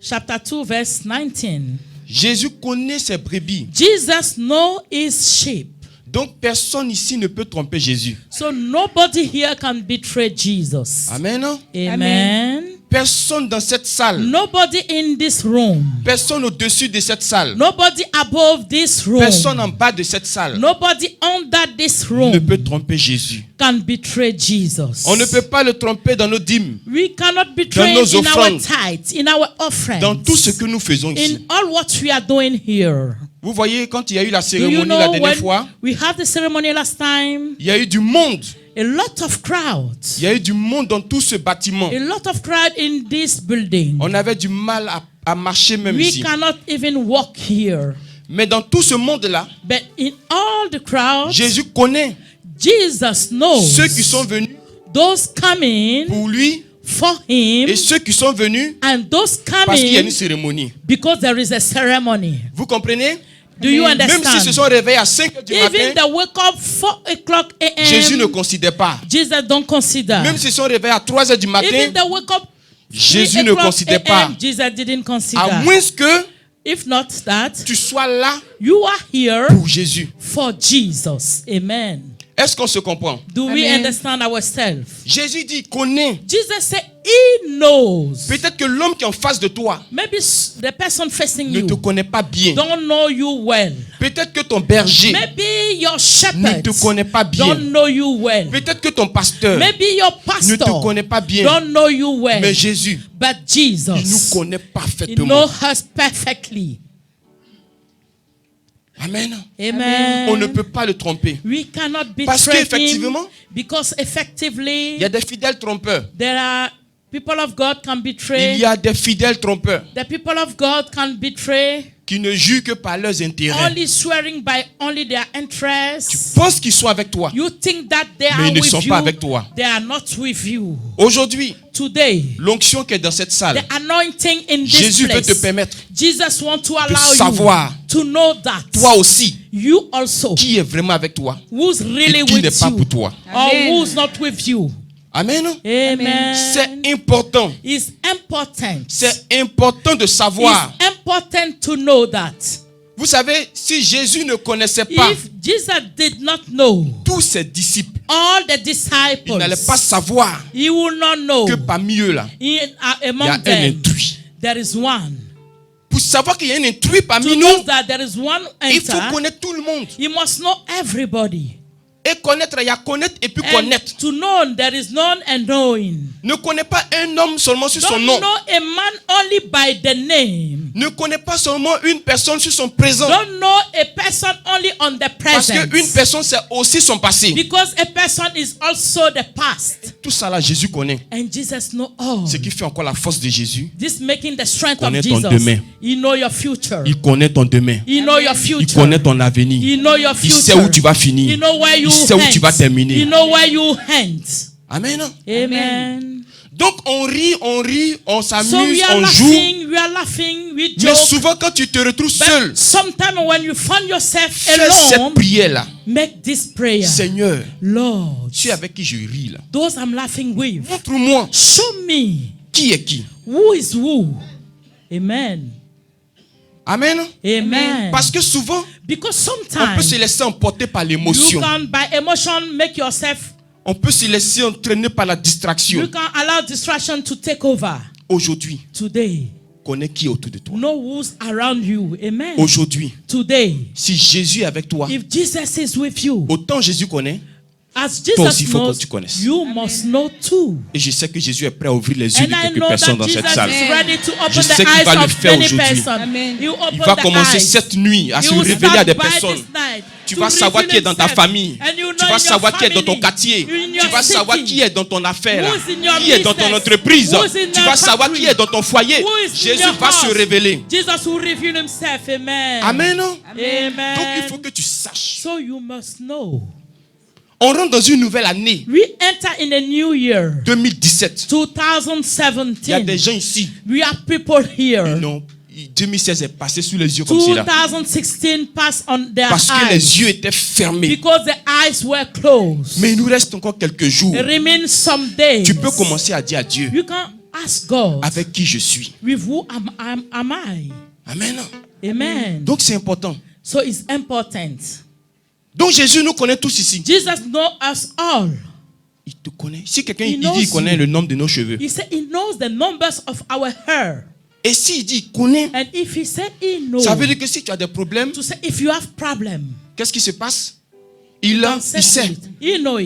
chapter 2 verse 19. Jésus connaît ses brebis. Jesus know his sheep. Donc personne ici ne peut tromper Jésus. So nobody here can betray Jesus. Amen. Amen. Personne dans cette salle, Nobody in this room. personne au-dessus de cette salle, Nobody above this room. personne en bas de cette salle Nobody under this ne room peut tromper Jésus. can betray Jesus. On ne peut pas le tromper dans nos dîmes, We cannot betray nos him in our offrandes, tithes, in our offerings, dans tout ce que nous faisons in ici. all what we are doing here. Vous voyez, quand il y a eu la Do you cérémonie la know dernière when fois, we had the ceremony last time? il y a eu du monde. A lot of crowds. Il y a eu du monde dans tout ce bâtiment. A lot of crowd in this building. On avait du mal à marcher même We ici. cannot even walk here. Mais dans tout ce monde-là, But in all the crowds, Jésus connaît Jesus knows ceux qui sont venus those coming pour lui for him et ceux qui sont venus and those parce qu'il y a une coming cérémonie. because there is a ceremony. Vous comprenez? Do you Même understand? s'ils se sont réveillés à 5 h du Even matin, the wake up 4 o'clock a.m. Jésus ne considère pas. Jesus don't consider. Même s'ils sont réveillés à 3 h du matin, Even the wake up Jésus 3 ne o'clock considère pas. a.m., Jesus didn't consider. À moins que If not that, tu sois là you are here pour Jésus. for Jesus. Amen. Est-ce qu'on se comprend? Do we Amen. understand ourselves? Jésus dit, il connaît. Jesus said he knows. Peut-être que l'homme qui est en face de toi Maybe the person facing ne you te connaît pas bien. don't know you well. Peut-être que ton berger Maybe your ne shepherd te connaît pas bien. don't know you well. Peut-être que ton pasteur Maybe your ne te pastor connaît pas bien. don't know you well. Mais Jésus, But il nous Jesus, connaît he parfaitement. knows us perfectly. Amen. Amen. On ne peut pas le tromper. We cannot Parce betray him qu'effectivement, because effectively il y a des fidèles trompeurs. there are people of God can Il betray. y a des fidèles trompeurs The people of God can betray, qui ne jurent que par leurs intérêts. only swearing by only their Tu interests. penses qu'ils sont avec toi. You think that they Mais are ils ne with sont you, pas avec toi. they are not with you. Aujourd'hui, Today, l'onction qui est dans cette salle, the anointing in this Jésus veut te place, permettre Jesus wants to allow savoir, you to know that toi aussi, you also, qui est vraiment avec toi who's really et qui n'est with pas you pour toi. or Amen. who's not with you. Amen. Amen. C'est important. It's important. C'est important de savoir. It's important to know that. Vous savez, si Jésus ne connaissait pas If Jesus did not know tous ses disciples, all the il n'allait disciples, pas savoir he will not know que parmi eux là, in, il y among a un them intrus. there is one. Pour savoir qu'il y a un intrus To parmi know nous, that there is one il faut enter, connaître tout le monde. you must know everybody. Et connaître, il y a connaître et puis And connaître. to know, there is known and knowing. Ne connais pas un homme seulement sur son Don't nom. know a man only by the name. Ne connais pas seulement une personne sur son présent. Don't know a person only on the Parce present. qu'une personne, c'est aussi son passé. Because a person is also the past. Tout ça là, Jésus connaît. And Jesus know all. Ce qui fait encore la force de Jésus, This making the strength of connaît ton Jesus. demain. He know your future. il connaît ton demain. He know your Il future. connaît ton avenir. He know your Il future. sait où tu vas He finir. know where you Il sait où tu vas end. terminer. He know where you end. Amen. Amen. Donc on rit, on So s'amuse, we are on joue. laughing, we Mais joke. souvent quand tu te retrouves seul, But sometimes when you find yourself fais cette alone, prière-là. make this prayer. Seigneur, Lord, tu es avec qui je ris là. those I'm laughing with, Montre-moi show me qui est qui. who is who. Amen. Amen. Amen. Parce que souvent, Because on peut sometimes se laisser emporter par you l'émotion. can, by emotion, make yourself, On peut se laisser entraîner par la you distraction. can allow distraction to take over. Aujourd'hui, Today, connais qui est autour de toi. know who's around you. Amen. Aujourd'hui, Today, si Jésus est avec toi, if Jesus is with you, autant Jésus connaît, as toi aussi, Jesus il faut que knows, tu connaisses. you must know too. Et je sais que Jésus est prêt à ouvrir les yeux And de I quelques know personnes that dans cette Jesus salle. is ready to open Je the sais qu'il eyes va le of faire many aujourd'hui. persons. He'll open Il va the commencer eyes. cette nuit à He se will révéler à des start by personnes. this night Tu to vas savoir reveal qui est dans ta himself. famille. And you know Tu vas in your savoir qui est dans ton family, quartier. in your Tu vas savoir city, qui est dans ton affaire. who's in your Qui est dans ton business, entreprise. who's in Tu your vas savoir factory, qui est dans ton foyer. who is in Jésus your va se house. révéler. Jesus will reveal himself. Amen. Amen. Amen. Donc il faut que tu saches. So you must know. On rentre dans une nouvelle année. We enter in a new year, 2017. Il y a des 2017. gens ici. We have people here. Non. 2016 est passé sous les yeux comme cela. 2016 passed on their Parce que eyes. les yeux étaient fermés. Because the eyes were closed. Mais il nous reste encore quelques jours. It remains some days. Tu peux commencer à dire à Dieu You can ask God, avec qui je suis. with who am I? Amen. Amen. Donc c'est important. So it's important. Donc Jésus nous connaît tous ici. Jesus knows us all. Il te connaît. Si quelqu'un He il dit knows il connaît you. le nombre de nos cheveux. He said he knows the numbers of our hair. Et s'il dit il connaît, And if he said he knows, ça veut dire que si tu as des problèmes, to say if you have problem, qu'est-ce qui se passe? Il sait. he knows.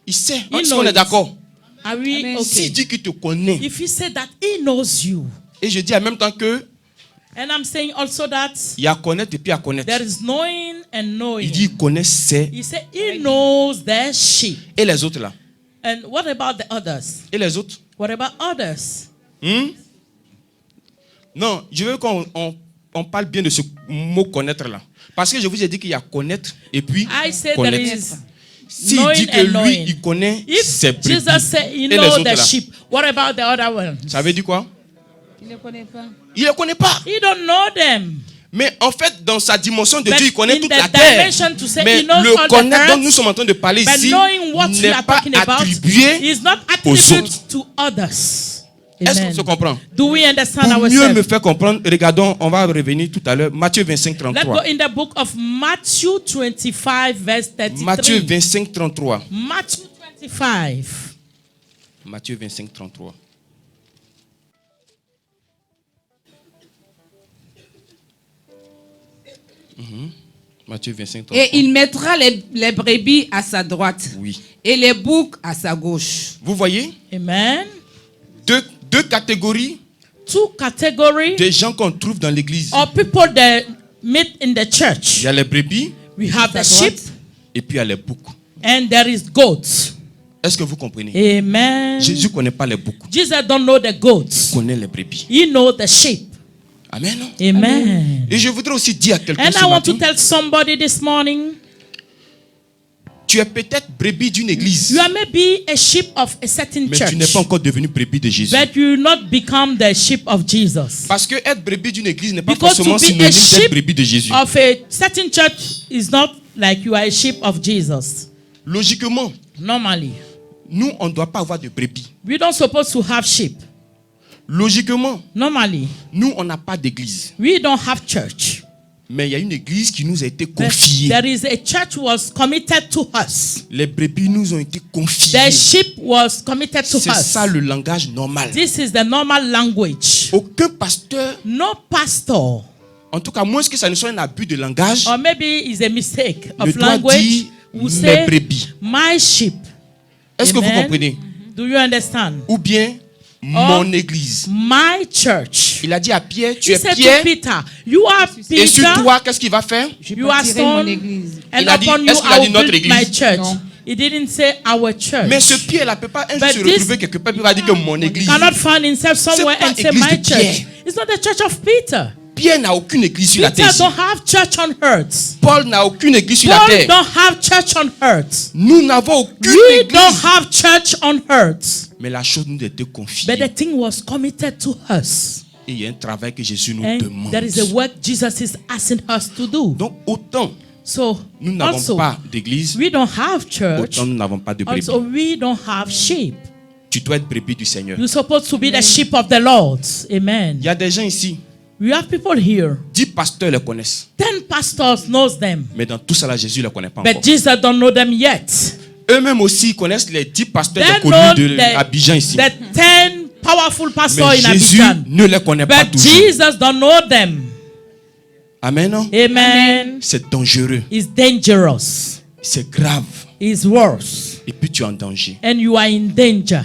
Il sait. He Est-ce qu'on est knows. d'accord? Are we okay? S'il dit qu'il te connaît, If he said that he knows you, et je dis en même temps que and I'm saying also that il y a à connaître et puis à connaître. there is knowing and knowing. Il dit il connaît ses. He said he knows their sheep. Et les autres là? And what about the others? Et les autres? What about others? Non, je veux qu'on parle bien de ce mot connaître là. Parce que je vous ai dit qu'il y a connaître et puis I say there connaître. is S'il knowing dit que and lui, knowing. il connaît If ses brebis Jesus said he et les knows autres the là, sheep, what about the other ones? ça veut dire quoi? Il ne connaît pas. Il ne les connaît pas. He don't know them. Mais en fait, dans sa dimension de But Dieu, il connaît in toute the la terre. dimension to say Mais he knows le all the connaître earth, dont nous sommes en train de parler But ici knowing what we n'est are pas talking about attribué is not aux attributed autres. to others. Est-ce Amen. qu'on se comprend? Do we understand Pour mieux me ourselves? faire comprendre, regardons, on va revenir tout à l'heure. Matthieu 25, Let's go 33. in the book of Matthew 25, verse 33. Matthieu 25, 33. Matthew 25. Matthieu 25, 33. Matthieu 25, 33. Et il mettra les brebis à sa droite Oui. et les boucs à sa gauche. Vous voyez? Amen. Deux catégories Two categories de gens qu'on trouve dans l'église. of people that meet in the Il church. y a les brebis We have the sheep et puis il y a les boucs. and there is goats. Est-ce que vous comprenez? Amen. Jésus ne connaît pas les boucs. Jesus don't know the Il goats. connaît les brebis. He know the sheep. Amen. Amen. Et je voudrais aussi dire à quelqu'un And ce I want to matin, tell somebody this morning, tu es peut-être brebis d'une église, you are maybe a sheep of a certain mais tu n'es church, pas encore devenu brebis de Jésus. but you not become the sheep of Jesus. Parce que être brebis d'une église n'est pas Because to forcément be a synonyme d'être sheep brebis de Jésus. of a certain church is not like you are a sheep of Jesus. Logiquement, Normally, nous, on ne doit pas avoir de brebis. we don't supposed to have sheep. Logiquement, Normally, nous, on n'a pas d'église. we don't have church. Mais il y a une église qui nous a été But confiée. there is a church was committed to us. Les brebis nous ont été confiées. The sheep was committed to C'est us. ça le langage normal. This is the normal language. Aucun pasteur, No pastor, en tout cas, moins que ça ne soit un abus de langage, or maybe it's a mistake ne of doit language, dire will mes say brebis. my sheep. Est-ce que vous Amen. comprenez? Do you understand? Ou bien mon église. My church. church. Il a dit à Pierre, tu He es said to Pierre, Peter, you are et sur Peter, toi, qu'est-ce qu'il va faire? you are stone, and Il a dit, upon you est-ce qu'il a I dit will notre build my église? church. Non. He didn't say our church. Mais ce Pierre, là, peut pas un jour But se this- retrouver quelque part, puis il va dire que mon église. Cannot find himself somewhere pas and say église my de Pierre. church. It's not the church of Peter. Pierre n'a aucune église sur la Peter terre. don't have church on earth. Paul n'a aucune église sur la Paul terre. don't have church on earth. Nous n'avons aucune We église. don't have church on earth. Mais la chose nous était But confiée. the thing was committed to us. Et il y a un travail que Jésus nous And demande. there is a work Jesus is asking us to do. Donc autant So nous n'avons also, pas d'église, we don't have church. autant nous n'avons pas de brebis. Also, we don't have sheep. Tu dois être brebis du Seigneur. You're supposed to be the sheep of the Lord. Amen. Il y a des gens ici, We have people here. 10 pasteurs les connaissent. 10 pastors knows them. Mais dans tout ça, là, Jésus ne les connaît pas But encore. Jesus don't know them yet. Eux-mêmes aussi connaissent les 10 pasteurs They les know connus de Abidjan ici. the 10 powerful pastors Mais in Jésus Abidjan. ne les connaît pas But toujours. Jesus don't know them. Amen. Non? Amen. C'est dangereux. It's dangerous. C'est grave. It's worse. Et puis tu es en danger. And you are in danger.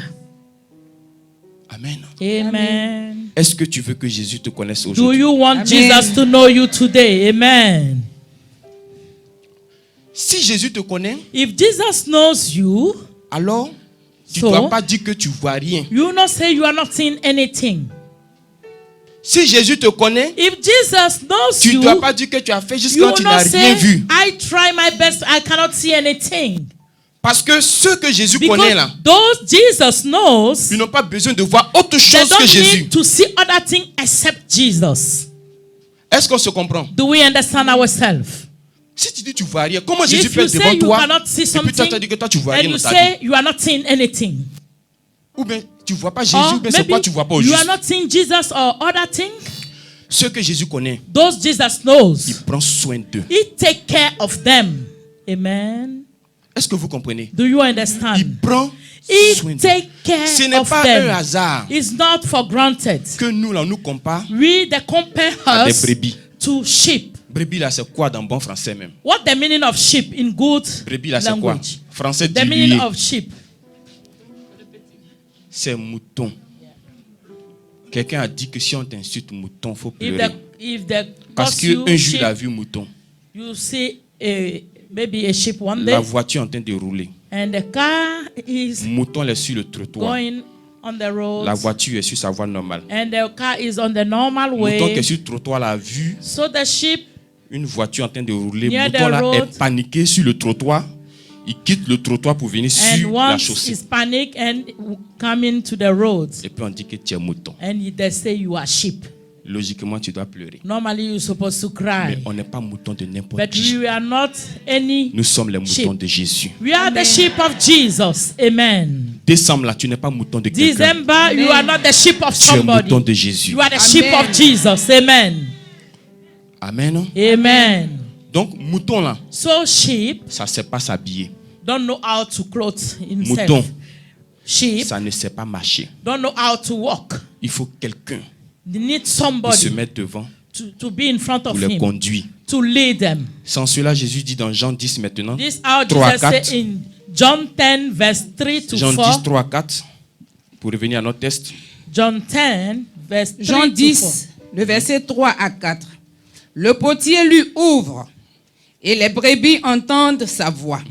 Amen. Amen. Est-ce que tu veux que Jésus te connaisse Do aujourd'hui? you want Amen. Jesus to know you today? Amen. Si Jésus te connaît, If Jesus knows you, alors tu ne So- dois pas dire que tu vois rien. you will not say you are not seeing anything. Si Jésus te connaît, If Jesus knows tu ne you, dois pas dire que tu as fait juste you quand will tu n'as not rien say, vu. I try my best, I cannot see anything. Parce que ceux que Jésus connaît là, Because those Jesus knows, ils n'ont pas besoin de voir autre they chose que don't Jésus. need to see other things except Jesus. Est-ce qu'on se comprend? Do we understand ourselves? Si tu dis tu vois rien, comment Jésus If peut you être say devant you toi cannot see et puis toi tu something, dis que toi tu vois rien and dans you ta vie? say you are not seeing anything. Ou bien tu vois pas Jésus, Or ou bien c'est maybe quoi tu vois pas au you are juste? not seeing Jesus or other things. Ceux que Jésus connaît, Those Jesus knows. il prend soin d'eux. He take care of them. Amen. Est-ce que vous comprenez? Do you Il understand? prend He soin d'eux. take care Ce n'est of pas un them. hasard It's not for granted. que nous là, on nous compare We they compare à des us brebis. to sheep. Brebis là, c'est quoi dans bon français même? What the meaning of sheep in good Brebis là, c'est quoi? language? Français The meaning dilué. of sheep. C'est mouton. Quelqu'un a dit que si on t'insulte mouton, il faut If pleurer. the Parce cause you qu'un jour, il a sheep, vu mouton. you see maybe a sheep one day, La voiture est en train de rouler. and the car is Mouton est sur le trottoir. going on the road, La voiture est sur sa voie normale. and the car is on the normal Mouton qui way. est sur le trottoir là, a vu So the sheep une voiture en train de rouler. Near Mouton the là road. est paniqué sur le trottoir. Il quitte le trottoir pour venir and sur la once chaussée. is panic and coming to the road, Et puis on dit que tu es mouton. and they say you are sheep. Logiquement, tu dois pleurer. Normally you're supposed to Mais cry, on n'est pas mouton de n'importe but qui. we are not any. Nous sommes les moutons sheep. de Jésus. We are the sheep of Jesus. Amen. Décembre là, tu n'es pas mouton de quelqu'un. December, you are not the sheep of Tu es mouton somebody. de Jésus. You are the sheep of Jesus. Amen. Amen. Amen. Donc, mouton là, So sheep ça ne sait pas s'habiller. don't know how to clothe himself. Mouton, Sheep ça ne sait pas marcher. don't know how to walk. Il faut quelqu'un They need qui se somebody mette devant to be in front pour of les him, conduire. to lead them. Sans cela, Jésus dit dans Jean 10 maintenant, This how 3 à Jesus 4. said in John 10 verse 3 to Jean 10, 4. 3 à 4, pour revenir à notre test. John 10 verse 3 Jean to 10, le verset 3 à 4. Le potier lui ouvre et les brebis entendent sa voix.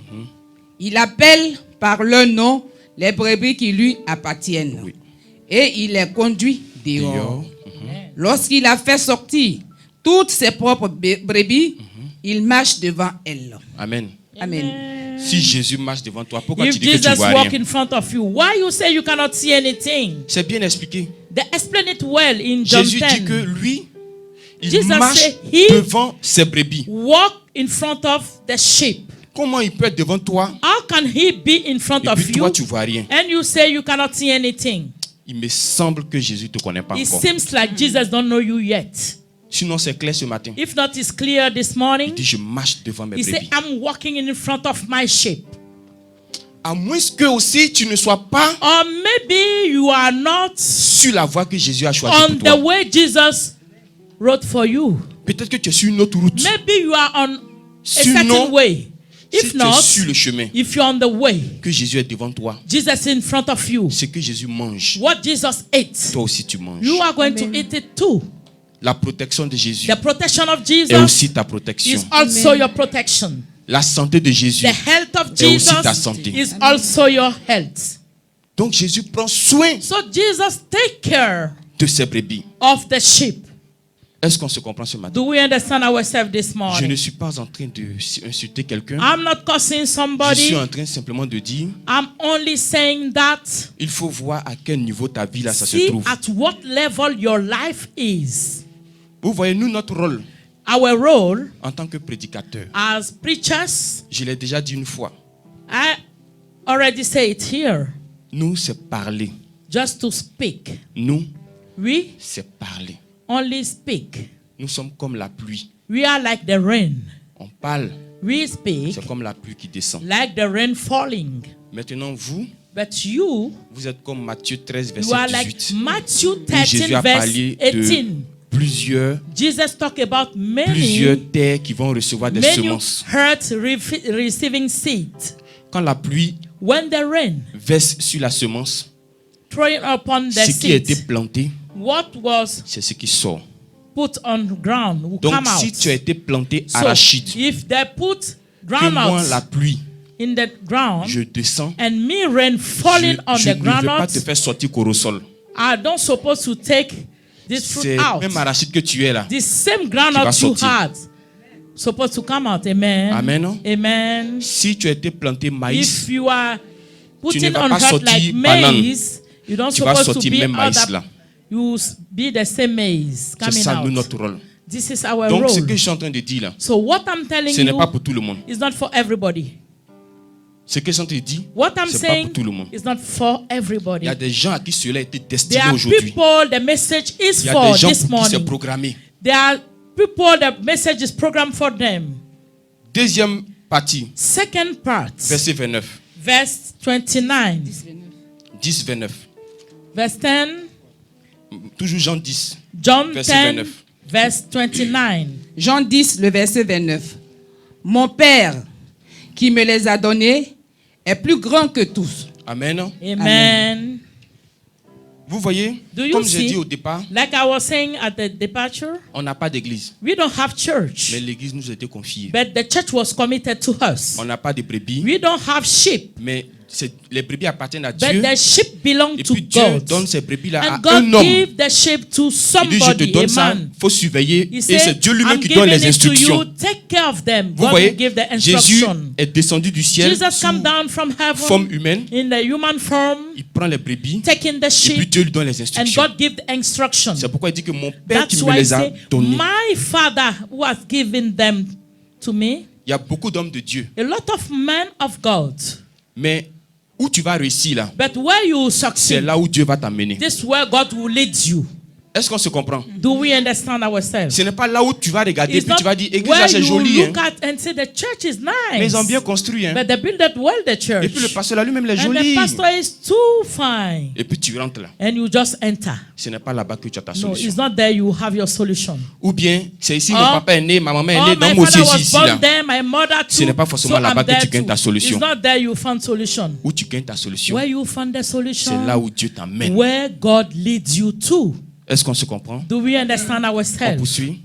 Il appelle par leur nom les brebis qui lui appartiennent. Oui. Et il les conduit dehors. Dehors. Lorsqu'il a fait sortir toutes ses propres brebis, il marche devant elles. Amen. Amen. Si Jésus marche devant toi, pourquoi If tu dis que tu Jesus vois walk rien? in front of you, why you say you cannot see anything? C'est bien expliqué. They explain it well in John Jésus 10. dit que lui, il Jesus marche said he- devant ses brebis. Walk in front of the sheep. Comment il peut être devant toi How can he be in front et of puis toi you tu vois rien? and you say you cannot see anything? Il me semble que Jésus ne te connaît pas It encore. seems like Jesus don't know you yet. Sinon c'est clair ce matin. If not, it's clear this morning. Il dit je marche devant mes He said, brebis. I'm walking in front of my sheep. À moins que aussi tu ne sois pas Or maybe you are not sur la voie que Jésus a choisie on pour the toi. way Jesus wrote for you. Peut-être que tu es sur une autre route. Maybe you are on a Sinon, certain way. If Si tu not, es sur le chemin, if you're on the way, que Jésus est devant toi, Jesus is in front of you, ce que Jésus mange, what Jesus ate, toi aussi tu manges. you are going to eat it too. La protection de Jésus The protection of est Jesus aussi ta protection. is also your protection. La santé de Jésus The health of est aussi ta Jesus santé. is also your health. Donc Jésus prend soin So Jesus take care de ses brebis. of the sheep. Est-ce qu'on se comprend ce matin? Do we understand ourselves this Je ne morning? suis pas en train d'insulter quelqu'un. I'm not cursing Je somebody. suis en train simplement de dire, I'm only saying that il faut voir à quel niveau ta vie là ça se see trouve. at what level your life is. Vous voyez, nous, notre rôle Our role en tant que prédicateur, as preachers, je l'ai déjà dit une fois, I already say it here, nous, c'est parler. just to speak. Nous, We c'est parler. only speak. Nous sommes comme la pluie. We are like the rain. On parle, We speak c'est comme la pluie qui descend. like the rain falling. Maintenant, vous, But you, vous êtes comme Matthieu 13, you are verset like 18. Matthew Où Jésus 13, a verse parlé 18. de plusieurs Jesus talk about plusieurs many, terres qui vont recevoir des many semences. hurts receiving seed. Quand la pluie When the rain verse sur la semence, throwing upon the ce qui a été seed, planté, what was c'est ce qui sort. put on ground will Donc, come out. si tu as été planté So, arachide, if they put que ground moi, la out pluie, in the ground je descends, and me rain falling on je the ne vais ground pas out, te faire sortir corosol. I don't supposed to take this fruit C'est out. même arachide que tu es là. The same ground qui va out you sortir. had supposed to come out. Amen. Amen, non? Amen. Si tu as été planté maïs, If you are putting vas on pas heart sortir like banane. maize, you don't Tu vas supposed to sortir be même maïs other, là. you be the same maize c'est coming ça nous, out. notre rôle. This is our Donc, ce role. que je suis en train de dire là, So what I'm telling ce n'est pas you pour tout le monde. is not for everybody. Ce que je suis en train de dire, What I'm c'est pas saying pour tout le monde. is not for Il everybody. y a des gens à qui cela a été There destiné are aujourd'hui. people the message is Il y a for des gens this pour qui c'est morning. programmé. There are people the message is programmed for them. Deuxième partie, Second part, verset 29. verse 29, 10, 29. verse 10, Toujours Jean 10. John Verset 10, 29. verse 29. Jean 10, le verset 29. Mon Père qui me les a donnés est plus grand que tous. Amen. Amen. Vous voyez, Do you comme j'ai see? dit au départ, Like I was saying at the departure, on n'a pas d'église. we don't have church, Mais l'église nous a été confiée. but the church was committed to us. On n'a pas de brebis. We don't have sheep, Mais les brebis appartiennent à but Dieu. the sheep belong Et to puis Dieu God. donne ces brebis-là And à God un homme. give the sheep to Il dit, je te somebody, a donne ça, man. il faut surveiller. He Et said, c'est Dieu lui-même I'm qui donne giving les it to you, instructions. take care of them. Vous God voyez, will give the Jésus instruction. est descendu du ciel Jesus sous come down from forme heaven humaine. in the human form, Il prend les brebis. taking the Et puis sheep, Dieu lui donne les and instructions. God give the instruction. C'est pourquoi il dit que mon Père qui That's me why he les a say, donnés. my Father who has given them to me. Il y a beaucoup d'hommes de Dieu. A lot of men of God. Mais où tu vas réussir là, But where you c'est succeed, là où Dieu va t'amener. this is where God will lead you. Est-ce qu'on se comprend? Do we understand ourselves? Ce n'est pas là où tu vas regarder et It's puis tu vas not dire, église là where c'est you joli. Hein. look at and say the church is Mais nice. ils ont bien construit. Hein. But they built it well, the church. Et puis le pasteur là lui-même il est And the joli. pastor is too fine. Et puis tu rentres là. And you just enter. Ce n'est pas là-bas que tu as ta No, solution. it's not there you have your solution. Ou bien c'est ici mon Oh. papa est né, ma maman est Oh, née, my donc moi aussi father je was suis ici born là. there, my mother too. Ce n'est pas forcément so là-bas I'm que there tu gagnes too. ta solution. It's not there you find solution. Où tu gagnes ta solution, Where you find the c'est solution, là où Dieu t'amène. where God leads you to. Est-ce qu'on se comprend? Do we understand On ourselves? poursuit.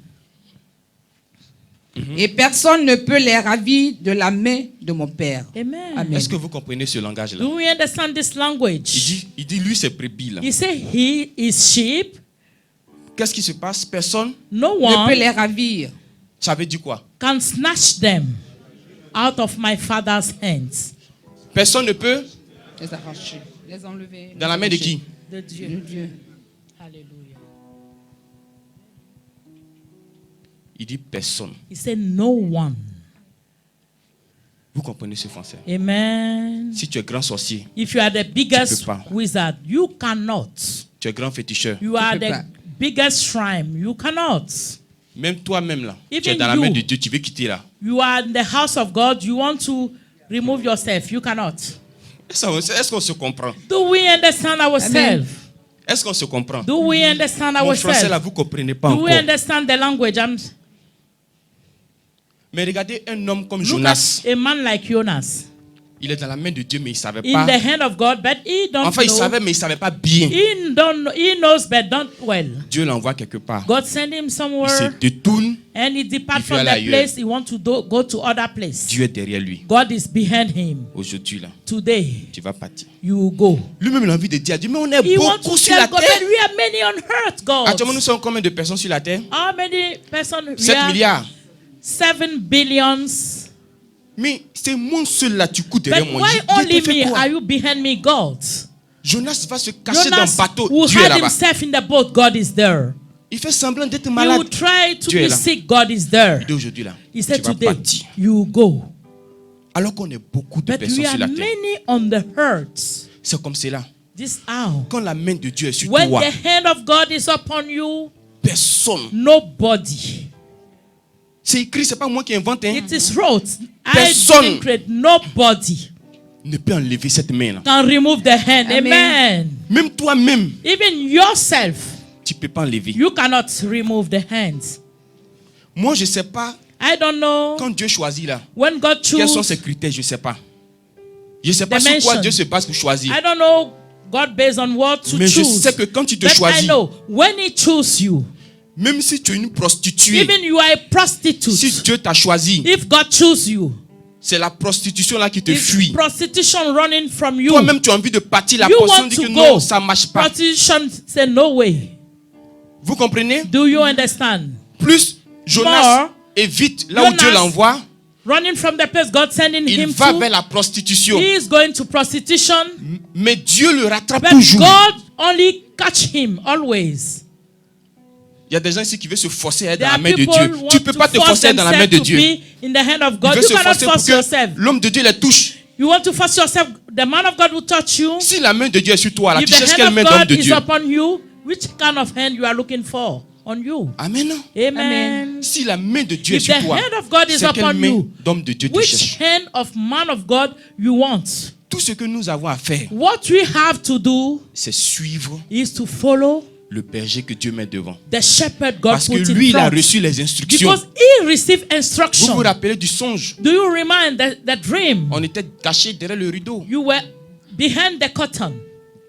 Et personne ne peut les ravir de la main de mon Père. Amen. Amen. Est-ce que vous comprenez ce langage-là? Do we understand this language? Il dit lui c'est brebis là. He said he is sheep. Qu'est-ce qui se passe? Personne No Ne peut one les ravir. ça veut dire quoi? can snatch them out of my Father's hands. Personne ne peut Les arracher. Les enlever. dans la main de qui? De Dieu. De Dieu. Hallelujah. Il dit personne. He said no one. Vous comprenez ce français? Amen. Si tu es grand sorcier, If you are the biggest peux pas. wizard, you cannot. tu es grand féticheur, You are peux the pas. biggest shrine. You cannot. même toi-même là, tu es Even dans la main you. de Dieu, tu veux quitter là. You are in the house of God. You want to remove yourself. You cannot. Est-ce qu'on se comprend? Do we understand ourselves? Est-ce qu'on se comprend? Do we understand Mon français là, ourselves? vous ne comprenez pas Do encore. we understand the language? Mais regardez un homme comme Jonas. Look at a man like Jonas. Il est dans la main de Dieu, mais il ne savait In pas. the hand of God, but he don't Enfin, il know. savait, mais il ne savait pas bien. He knows, but don't well. Dieu l'envoie quelque part. God send him Il se somewhere, détourne. and he depart Il veut from aller that ailleurs. place. He want to go to other place. Dieu est derrière lui. God is behind him. Aujourd'hui, là, Today, tu vas partir. you will go. Lui-même, il a envie de dire à Dieu, mais on est He wants beaucoup to sur la tell God terre. that we are many on earth, God. Actuellement, nous sommes combien de personnes sur la terre? How many persons? 7 milliards. 7 billions. Mais c'est moi seul là, tu cours derrière But moi. why Dieu te only fait me quoi? are you behind me, God? Jonas va se cacher dans Jonas le bateau. will Dieu est hide là-bas. himself in the boat. God is there. Il fait semblant d'être He malade. will try to Dieu est be là. sick. God is there. Il dit aujourd'hui là, He said tu vas today, partir. you go. Alors qu'on est beaucoup de But personnes we sur are la terre. many on the earth. C'est comme cela. This hour. Quand la main de Dieu est sur When toi, the hand of God is upon you, personne. nobody. C'est écrit, c'est pas moi qui invente. Hein. It is wrote. Personne. I didn't create. Nobody Ne peut enlever cette main là. can remove the hand. Amen. Même toi-même, Even yourself, tu peux pas enlever. you cannot remove the hands. Moi, je sais pas. I don't know. Quand Dieu choisit là, When God quels sont chooses, ses critères, je sais pas. Je sais pas sur Dimension. quoi Dieu se base pour choisir. I don't know God based on what to Mais je choose. sais que quand tu te But I choisis, know when He chooses you, même si tu es une prostituée, even you are a prostitute, si Dieu t'a choisi, if God chooses you, c'est la prostitution là qui te it's fuit. prostitution running from you. Toi-même, tu as envie de partir. La You portion want dit to que go. non, ça marche pas. Prostitution say no way. Vous comprenez? Do you understand? Plus Jonas More, évite là où Jonas Dieu l'envoie, running from the place God sending il him va to, vers la prostitution. he is going to prostitution. Mais Dieu le rattrape But toujours. God only catch him always. Il y a des gens ici qui veulent se forcer à être There dans la are main de people Dieu. who Tu want peux to pas te force forcer dans la main de themselves to Dieu. be in the hand of Tu God. veux You se cannot forcer pour force que yourself. l'homme de Dieu les touche. You want to force yourself. The man of God will touch you. Si la main de Dieu est sur toi, là, If tu the cherches hand quelle of main d'homme God de is Dieu. upon you, which kind of hand you are looking for on you? Amen. Amen. Si la main de Dieu est If sur the toi, hand of God is c'est quelle upon main you, d'homme de Dieu tu which cherches. hand of man of God you want? Tout ce que nous avons à faire, What we have to do c'est suivre is to follow le berger que Dieu met devant. the shepherd God Parce que put in lui, il a front. reçu les instructions. Because he received Vous instruction. vous rappelez du songe? Do you remind the dream? On était cachés derrière le rideau. You were behind the curtain.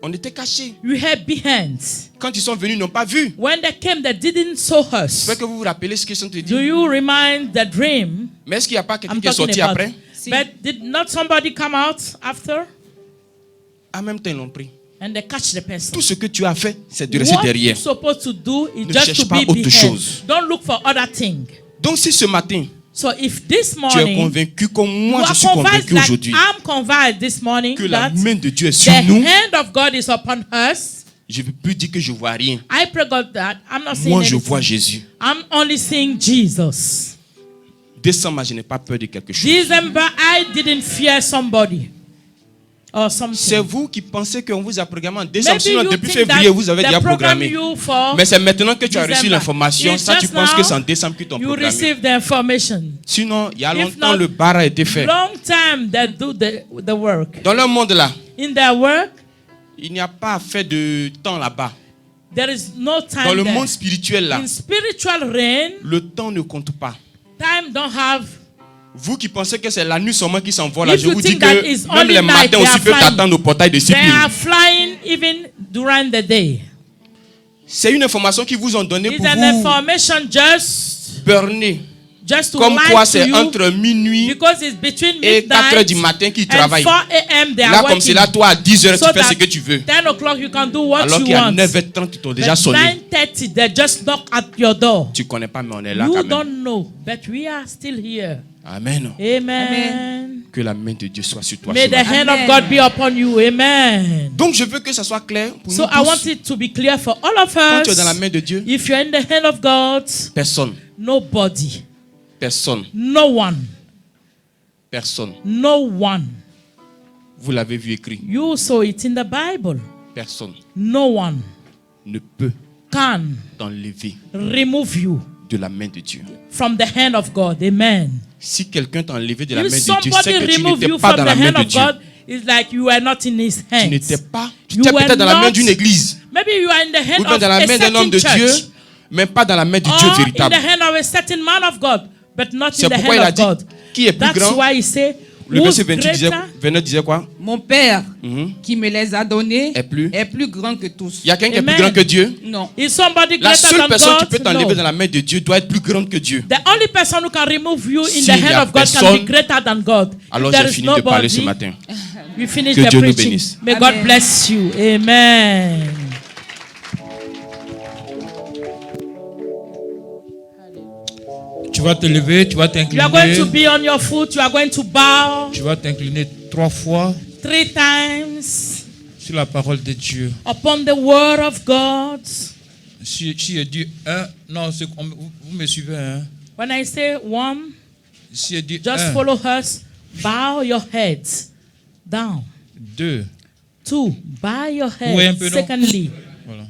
On était cachés. You had behind. Quand ils sont venus, ils n'ont pas vu. When they came, they didn't saw us. J'espère que vous vous rappelez ce qu'ils sont dit. Do you remind the dream? Mais est-ce qu'il n'y a pas quelqu'un I'm qui est talking sorti about. après? But did not somebody come out after En même temps, ils l'ont pris. and they catch the person? Tout ce que tu as fait, c'est de rester What derrière. you're supposed to do is Ne just cherche to pas be autre behind. chose. Don't look for other thing. Donc si ce matin, So if this tu es morning convaincu comme moi you je are suis convinced convaincu like aujourd'hui I'm convinced this morning que la that main de Dieu est sur the nous, hand of God is upon us, je ne veux plus dire que je ne vois rien. I pray God that I'm not seeing Moi, je anything. vois Jésus. I'm only seeing Jesus. Décembre, je n'ai pas peur de quelque chose. December, I didn't fear somebody or C'est something. vous qui pensez qu'on vous a programmé en décembre. Maybe Sinon, you depuis think février, that vous avez they déjà program programmé. you for Mais c'est maintenant que tu as reçu December. l'information. It's Ça, tu just penses now que c'est en décembre qu'ils t'ont you programmé. receive the information. Sinon, il y a If longtemps, not, le bar a été fait. Long time they do the work. Dans le monde là, In their work, il n'y a pas à faire de temps là-bas. there is no time Dans le there. monde spirituel là, In spiritual realm, le temps ne compte pas. time don't have. Vous qui pensez que c'est la nuit seulement qui s'envole là, If je you vous dis think that que it's même only les night matins they aussi are peuvent flying. t'attendre au portail de They discipline. are flying even during the day. C'est une information qu'ils vous ont donnée It's pour an vous information burner. just to Comme lie quoi to c'est you entre minuit because it's between et 4 heures midnight du matin qu'ils and travaillent. 4 a.m. they are Là, comme working. c'est là, toi, à 10 heures, So tu fais that ce que tu veux. 10 o'clock you can do what Alors you qu'il y a want. 9h30, ils t'ont déjà But sonné. 9:30 they just knock at your door. Tu ne connais pas, mais on est là You quand même. don't know, but we are still here. Amen. Amen. Que la main de Dieu soit sur toi. May ce the matin. hand of God be upon you. Amen. Donc, je veux que ça soit clair pour So nous I want tous. it to be clear for all of Quand tu es us. dans la main de Dieu, If you're in the hand of God, personne, nobody, personne, no one, personne. no one. Vous l'avez vu écrit. You saw it in the Bible. Personne No one ne peut can t'enlever remove you de la main de Dieu. from the hand of God. Amen. Si quelqu'un t'a enlevé de la If main de Dieu, c'est somebody que tu remove n'étais you pas from dans the la main hand de of Dieu. God, it's like you were not in His Tu hands. n'étais pas. Tu You étais were peut-être dans la main not- d'une église. Maybe you are in the hand Ou bien of dans la a main d'un homme certain de Dieu, church, mais pas dans la main du Dieu or in véritable. the hand of a certain man of God, but not C'est in the pourquoi hand il a of dit, God. qui est plus That's grand? why he said, Le who's verset 28 disait, greater? 29 disait quoi? Mon Père Mhm. qui me les a donnés Est plus grand que tous. Il y a quelqu'un qui est Amen. plus grand que Dieu? Non. Is somebody La greater seule than personne qui God? peut t'enlever No. dans la main de Dieu doit être plus grande que Dieu. The only person who can remove you in S'il the y a hand of God can personne, be greater than God. If Alors there j'ai is fini de parler ce nobody, matin. we finish Que the Dieu nous preaching. bénisse. May God Amen. bless you. Amen. Tu vas te lever, tu vas You are going to t'incliner. be on your foot. You are going to bow Tu vas t'incliner 3 fois 3 times sur la parole de Dieu. upon the word of God. Si je dis 1, non, vous me suivez, hein? When I say 1, Si je dis just 1, follow us. Bow your heads down. 2, 2, bow your Oui, un head. peu, non? Secondly, voilà.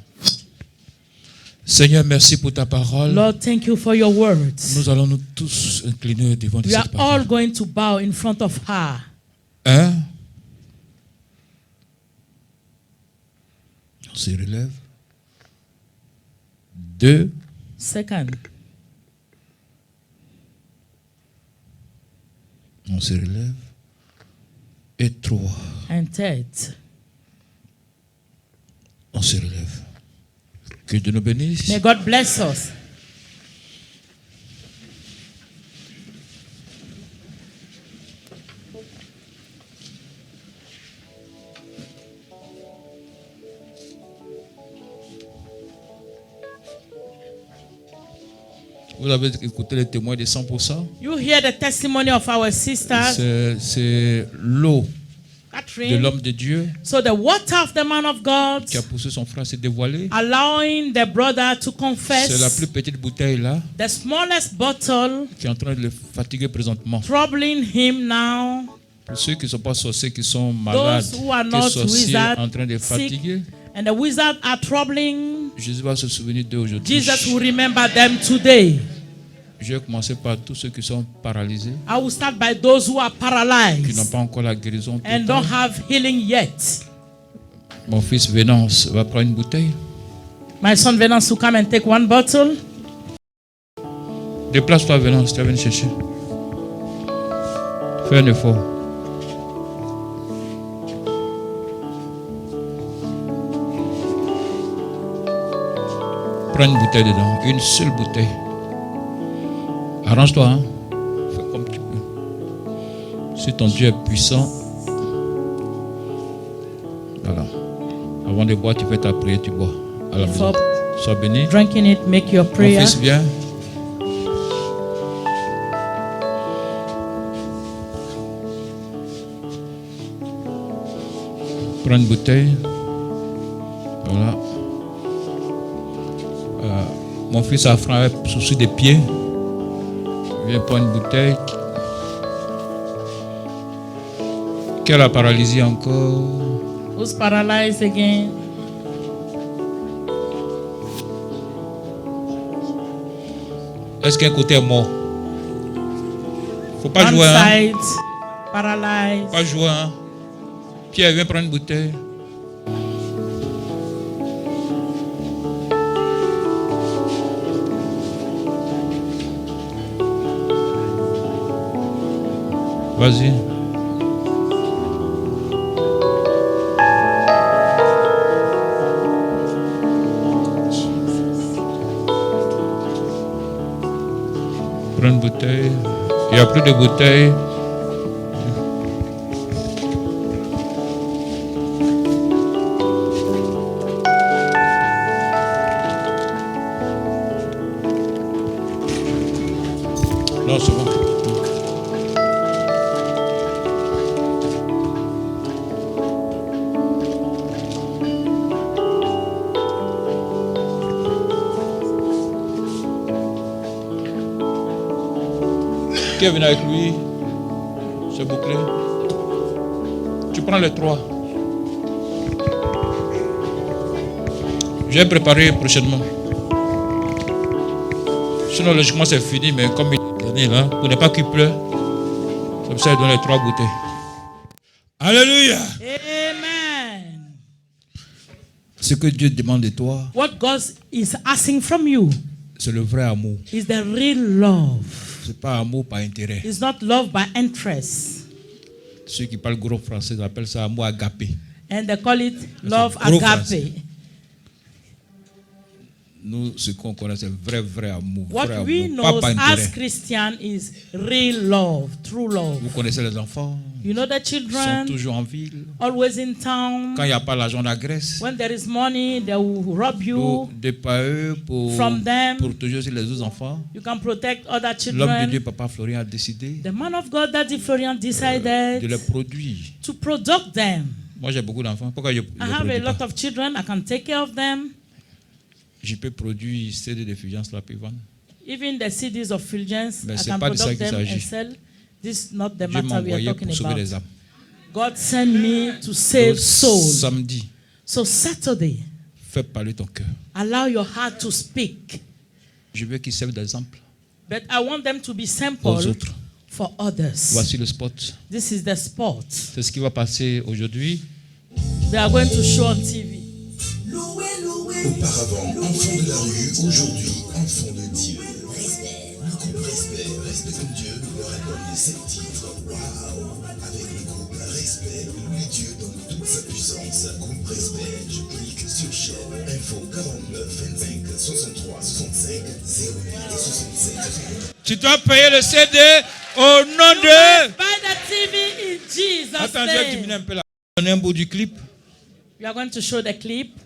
Seigneur, merci pour ta parole. Lord, thank you for your words. Nous allons nous tous incliner devant We are cette all parole. going to bow in front of her. 1, on se relève. 2, Second, on se relève. Et 3, and third. on se relève. Que Dieu nous bénisse. May God bless us. Vous avez écouté les témoins de 100%. You hear the testimony of our sisters, C'est l'eau de Catherine. l'homme de Dieu So the water of the man of God, qui a poussé son frère à se dévoiler. allowing the brother to C'est la confess. plus petite bouteille là The smallest bottle, qui est en train de le fatiguer présentement. troubling him now. Pour ceux qui ne sont pas sorciers, qui sont malades, Those who are qui not sont sorciers wizards, en train de sick, fatiguer, and the wizards are troubling. Jésus va se souvenir d'eux aujourd'hui. Jesus will remember them today. Je vais commencer par tous ceux qui sont paralysés, I will start by those who are qui paralyzed n'ont pas encore la guérison and don't totale. have healing yet. Mon fils Vénance va prendre une bouteille. My son Venance to come and take 1 bottle. Déplace-toi Vénance, tu vas venir chercher. Fais un effort. Prends une bouteille dedans, une seule bouteille. Arrange-toi, hein. Fais comme tu peux. Si ton Dieu est puissant, voilà. Avant de boire, tu fais ta prière, tu bois à la maison. For Sois béni. drinking it, make your Mon prayer. fils, viens. Prends une bouteille. Voilà. Mon fils a frappé souci des pieds. Viens prendre une bouteille. Quelle a paralysie encore? Who's paralyzed again? Est-ce qu'un côté est mort? Faut pas One jouer, hein? side paralyzed. Pas jouer, hein? Pierre, viens prendre une bouteille. Vas-y. Prends une bouteille. Il n'y a plus de bouteille. Non, c'est bon. Qui est venu avec lui? C'est bouclé. Tu prends les 3. Je vais préparer prochainement. Sinon, logiquement, c'est fini, mais comme il est dernier là, pour ne pas qu'il pleure, c'est pour ça qu'il donne les 3 bouteilles. Alléluia! Amen. Ce que Dieu demande de toi, What God is asking from you c'est le vrai amour. is the real love. C'est pas amour par intérêt. It's not love by interest. Ceux qui parlent gros français ils appellent ça amour agapé. And they call it love gros agape. Nous, ce qu'on connaît, c'est vrai amour. What Vrai we amour, know pas par as intérêt. Christian is real love, true love. Vous connaissez les enfants. You know the Ils sont children, toujours en ville. always in town. Quand il n'y a pas l'argent d'agresse, When there is money, they will rob you. de pas eux pour From them. protéger aussi les autres enfants. You can protect other L'homme de Dieu, children. Papa Florian, a décidé The man of God, Daddy Florian, de decided les produire. to product them. Moi, j'ai beaucoup d'enfants. Pourquoi je I have a produis lot pas? of children. I can take care of them. Je peux produire CD de Fulgence là puis vendre. Even the CDs of Fulgence, Mais I c'est can pas de ça product qu'il them and s'agit. sell. This is not the Dieu m'a matter we are envoyé talking pour sauver about. les âmes. God sent me to save Donc, souls. samedi, So Saturday, fais parler ton cœur. allow your heart to speak. Je veux qu'ils servent d'exemple But I want them to be aux sample autres. for others. Voici le spot. This is the sport. C'est ce qui va passer aujourd'hui. They are going to show on TV. Auparavant, enfant de la rue, aujourd'hui, enfant de Dieu. Le groupe Respect comme Dieu, leur album de 7 titres. Waouh! Avec le groupe Respect, louez Dieu dans toute sa puissance. Groupe Respect, je clique sur chaîne. Info 49 25 63 65 08 67. Tu dois payer le CD au nom de. Buy the TV in Jesus' Attends, je vais diminuer name. un peu là. On est un bout du clip. We are going to show the clip.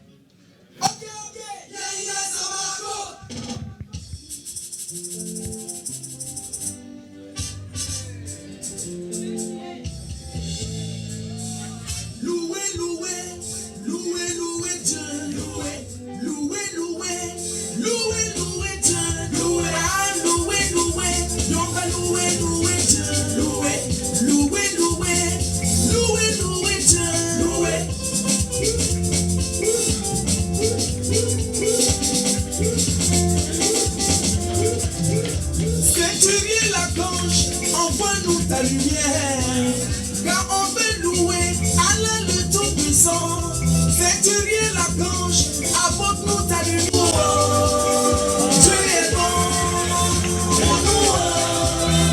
Saint-Uriel la gorge, envoie-nous ta lumière, car on veut louer Allah le Tout-Puissant. Saint-Uriel la gorge, apporte-nous ta lumière. Dieu est bon pour nous.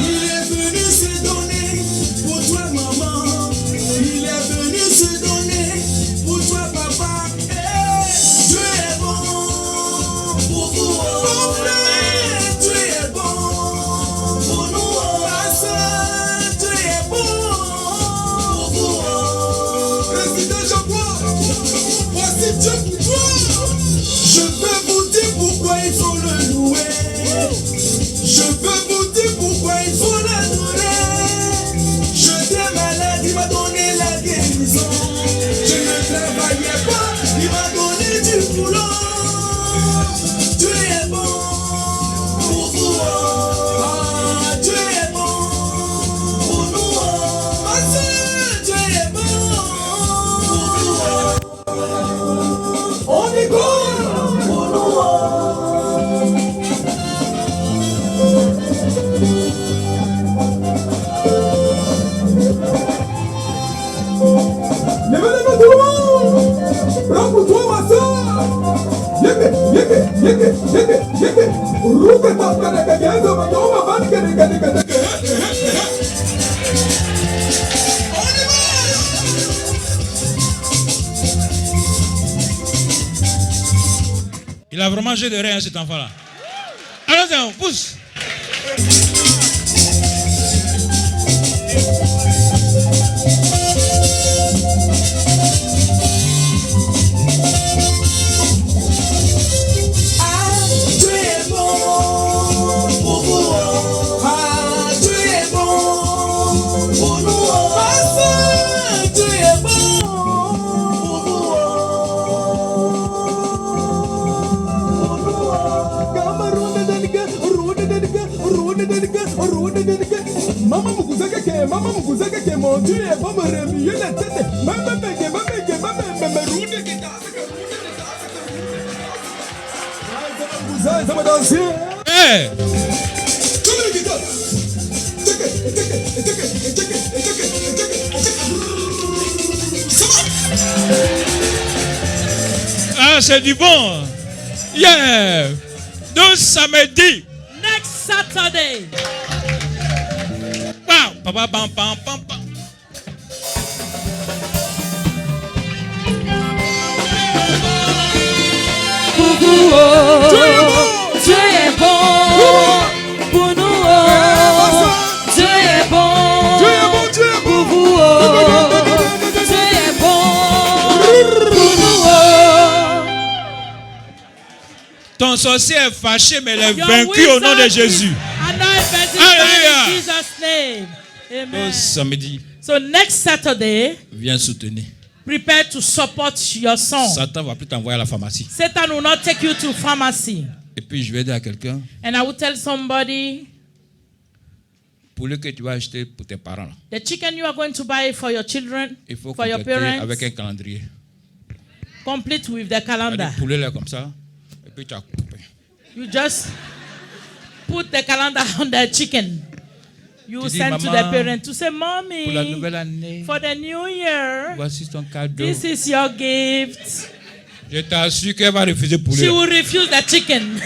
Il est venu se donner pour toi, maman. Il est venu se donner pour toi, papa. Hey, Dieu est bon pour vous. Mon frère, Dieu est bon. Pour nous, ma soeur, Dieu est bon. Pour vous, Président Jean-Paul, voici Dieu pour toi. Je peux vous dire pourquoi il faut le louer. Je peux vous dire pourquoi il faut l'adorer. J'étais malade, il m'a donné la guérison. Je ne travaillais pas, il m'a donné du boulot. Dieu est bon pour vous. Dieu est bon pour nous. Ma soeur, Dieu est bon pour nous. On est bon pour nous. Levez tout le monde. Prends pour toi, ma soeur. Yeke. Ruka tapka de gagenzo, ma yoma bani gade. Il a vraiment jeté de rien, cet enfant-là. Allons-y, on pousse. Dieu est bon pour vous. Dieu est bon pour nous. Ma soeur, Dieu est bon Mama mukuzaka ke mon Dieu est bon me remuer la tête. Mama bege. Ça va danser. Hey! Ah, c'est du bon. Yeah! Donc samedi, Next Saturday, Papa, pam, pam, pam, pam. Pour vous, oh, Dieu est bon. Pour nous, oh, Dieu est bon. Pour vous, oh, Dieu est bon. Pour nous, oh. Ton sorcier est fâché, mais il est Your vaincu au nom de wizard Jésus. Alléluia. In Jesus' name. Amen. Samedi, So next Saturday, viens soutenir. prepare to support your son. Satan va plus t'envoyer à la pharmacie. Satan will not take you to pharmacy. Et puis je vais dire à quelqu'un, And I will tell somebody, pour le que tu vas acheter pour tes parents, the chicken you are going to buy for your children, il faut for your compléter parents, avec un calendrier. complete with the calendar. Le poulet là comme ça, et puis tu as coupé. You just put the calendar on the chicken. You Tu dis, send to the maman, parent to say, Pour la Mommy, nouvelle année, for the new year, voici ton cadeau. this is your gift. Je t'assure qu'elle va refuser poulet. She will refuse the chicken.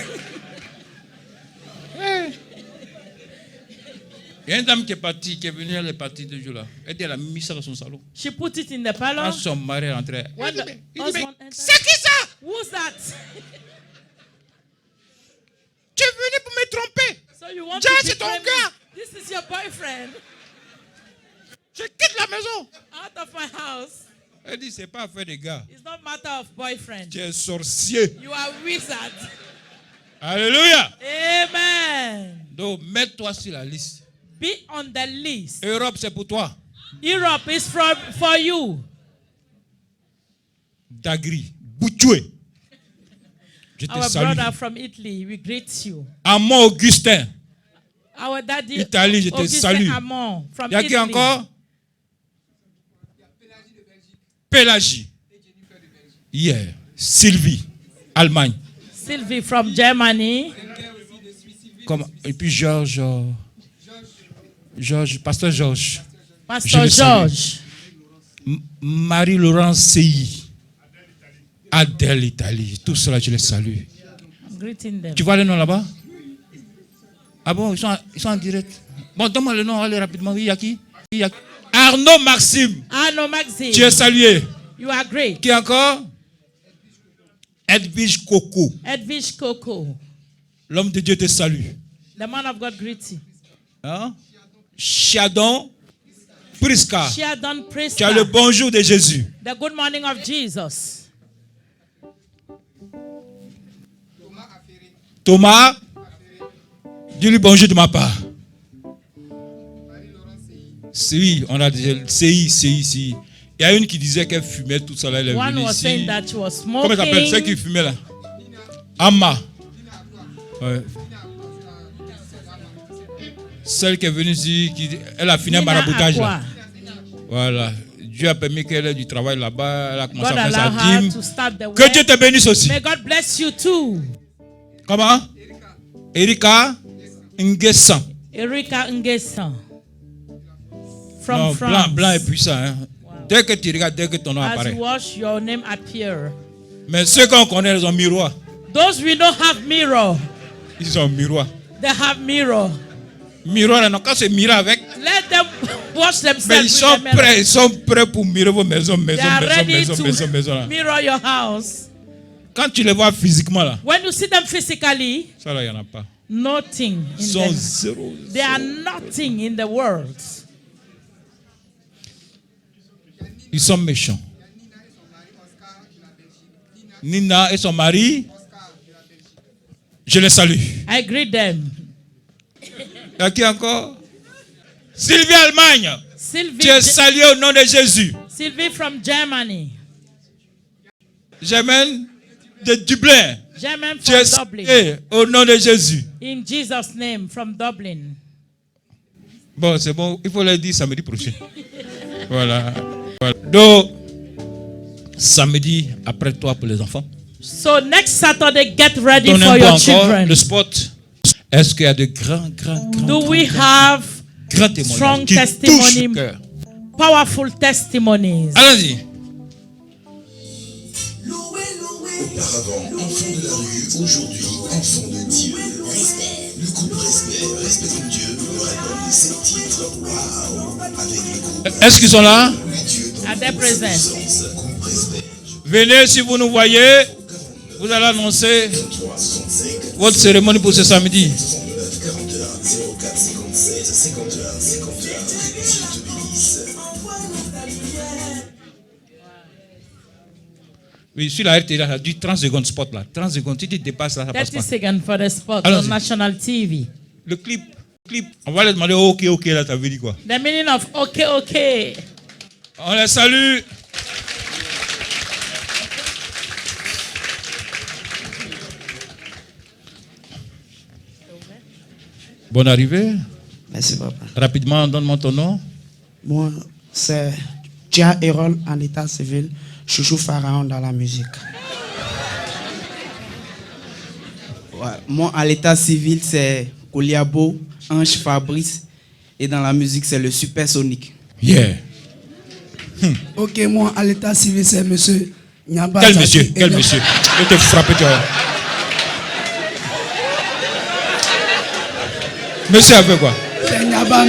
Il y a une dame qui est venue, elle est partie 2 jours là. Elle dit, elle a mis ça dans son salon. She put it in the parlor. Quand son mari est rentré, When the husband entered, c'est qui ça? who's that? Tu es venu pour me tromper. So you want Tiens, to c'est ton betray me? gars. This is your boyfriend. Je quitte la maison. Out of my house. Elle dit, c'est pas affaire de gars. It's not matter of boyfriend. Tu es sorcier. You are wizard. Alléluia. Amen. Donc, mets-toi sur la liste. Be on the list. Europe, c'est pour toi. Europe is for you. Dagri, Boutoué. Je te Our salue. brother from Italy, we greet you. Amon Augustin. Our daddy, Italie, je te Augustin salue. Amon from Il y a qui Italy. encore? Pélagie. Yeah. Sylvie, Allemagne. Sylvie from Germany. Et puis Georges. Pasteur Georges. Pastor le salue. George. Marie-Laurence Seyi. Adèle Italie. Tout cela, je les salue. I'm greeting them. Tu vois le nom là-bas? Ah bon, ils sont en direct. Bon, donne-moi le nom, allez rapidement. Il y a qui? Arnaud Maxime. Arnaud Maxime. Tu es salué. You are great. Qui encore? Edwige Coco. Edwige Coco. L'homme de Dieu te salue. The man of God greets you. Hein? Chiadon Priska. Chiadon Priska. Tu as le bonjour de Jésus. The good morning of Jesus. Thomas, dis-lui bonjour de ma part. Oui, on a dit CI. Il y a une qui disait qu'elle fumait tout ça là. Elle est One venue was ici. saying that she was smoking. Comment elle s'appelle? Celle qui fumait là? Amma. Ouais. Celle qui est venue ici, elle a fini un Nina maraboutage là. Aqua. Voilà. Dieu a permis qu'elle ait du travail là-bas. Elle a commencé God à faire allow sa her dîme. to start the Que work. Dieu te bénisse aussi. May God bless you too. Comment? Erika Nguessan. Erika Nguessan. From Non, France. blanc est puissant. Hein? Dès que tu regardes, dès que ton nom As apparaît. you watch, your name appear. Mais ceux qu'on connaît, ils ont miroir. Those we don't have mirror, Ils ont miroir. they have mirror. Miroir, non, quand c'est miroir avec. Let them watch themselves. Mais with ils sont prêts pour mirer vos maisons, They are ready maisons. to mirror your house. Quand tu les vois physiquement là, When you see them physically, ça là, il n'y en a pas. nothing Ils in sont them. zéro. They are nothing in the world. Ils sont méchants. Nina et son mari, je les salue. I greet them. Il y a qui encore? Sylvie Allemagne. Sylvie, Tu es salué au nom de Jésus. Sylvie from Germany. Germaine de Dublin. German Tu es from Dublin. salué au nom de Jésus. In Jesus' name, from Dublin. Bon, c'est bon. Il faut le dire samedi prochain. Voilà. Donc, samedi, après toi pour les enfants. So next Saturday, get ready Donnez for un peu your encore children. le spot. Est-ce qu'il y a de grands Do we have témoignages strong qui touchent testimony, le cœur? powerful testimonies? Allons-y. Auparavant, enfant de la rue, aujourd'hui, enfant de Dieu. Respect. Est-ce qu'ils sont là? Are they present? Venez si vous nous voyez. Vous allez annoncer votre cérémonie pour ce samedi. Oui, sur la RT, là, du 30 secondes spot là. 30 secondes, si tu dépasses là, ça passe 30 pas. seconds for the spot Allons-y. on National TV. Le clip. On va leur demander ok, là, t'as vu dit quoi? The meaning of okay, okay. On les salue. Bonne arrivée. Merci, papa. Rapidement, donne-moi ton nom. Moi, c'est Dia Erol en état civil, Chouchou Pharaon dans la musique. Ouais, moi, à l'état civil, c'est Koliabo, Ange Fabrice. Et dans la musique, c'est le Supersonic. Yeah. Ok, moi, à l'état civil, c'est monsieur Nyaba. Quel monsieur? Quel monsieur? Je vais te frapper, toi. Monsieur a fait quoi? C'est Nyaba.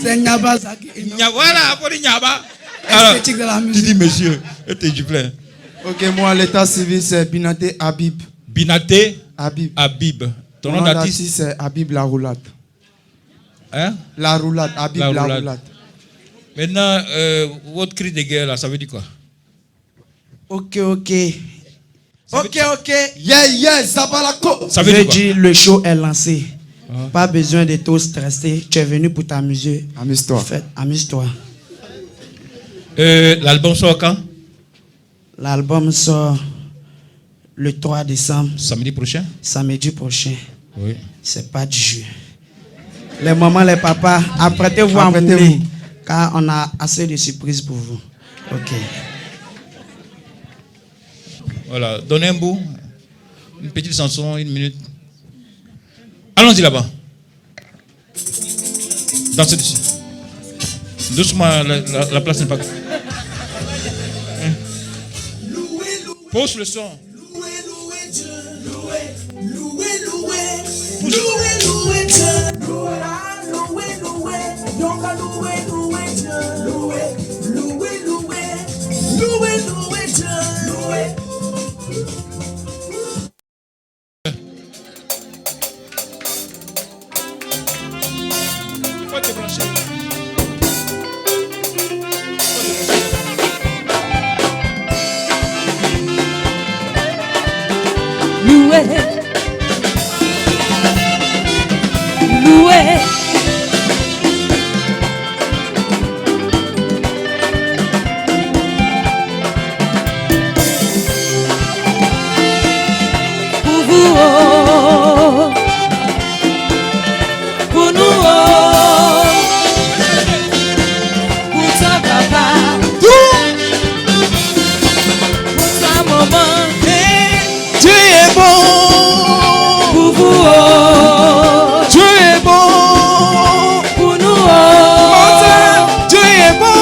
C'est Nyaba Zaki. Voilà, pour Nyaba. Esthétique de la Tu musique. dis monsieur, et t'es du plein. Ok, moi, à l'état civil, c'est Binaté Habib. Binaté Habib. Habib. Ton Mon nom nom d'artiste? d'artiste, c'est Habib La Roulade. Hein? La Roulade, Habib La La Roulade. Roulade. Maintenant, votre cri de guerre, là, ça veut dire quoi? Ok, ok. Ok, ok. Yeah, yeah, Zabalako. Ça veut dire quoi? Le show est lancé. Pas besoin de trop stresser. Tu es venu pour t'amuser. Amuse-toi. Amuse-toi. L'album sort quand? L'album sort le 3 décembre. Samedi prochain? Samedi prochain. Oui. C'est pas du jeu. Les mamans, les papas, apprêtez-vous à mourir. Car on a assez de surprises pour vous. Ok. Voilà, donnez un bout. Une petite chanson, 1 minute. Allons-y là-bas. Dansez dessus. Doucement, la place n'est pas. Hein? Pose le son. Faut te brancher. Loué, loué. Pour vous, oh. Pour nous, oh. Pour toi, papa. Pour toi, maman. Dieu est bon. Pour vous, oh. Dieu est bon. Pour nous, oh. Dieu est bon.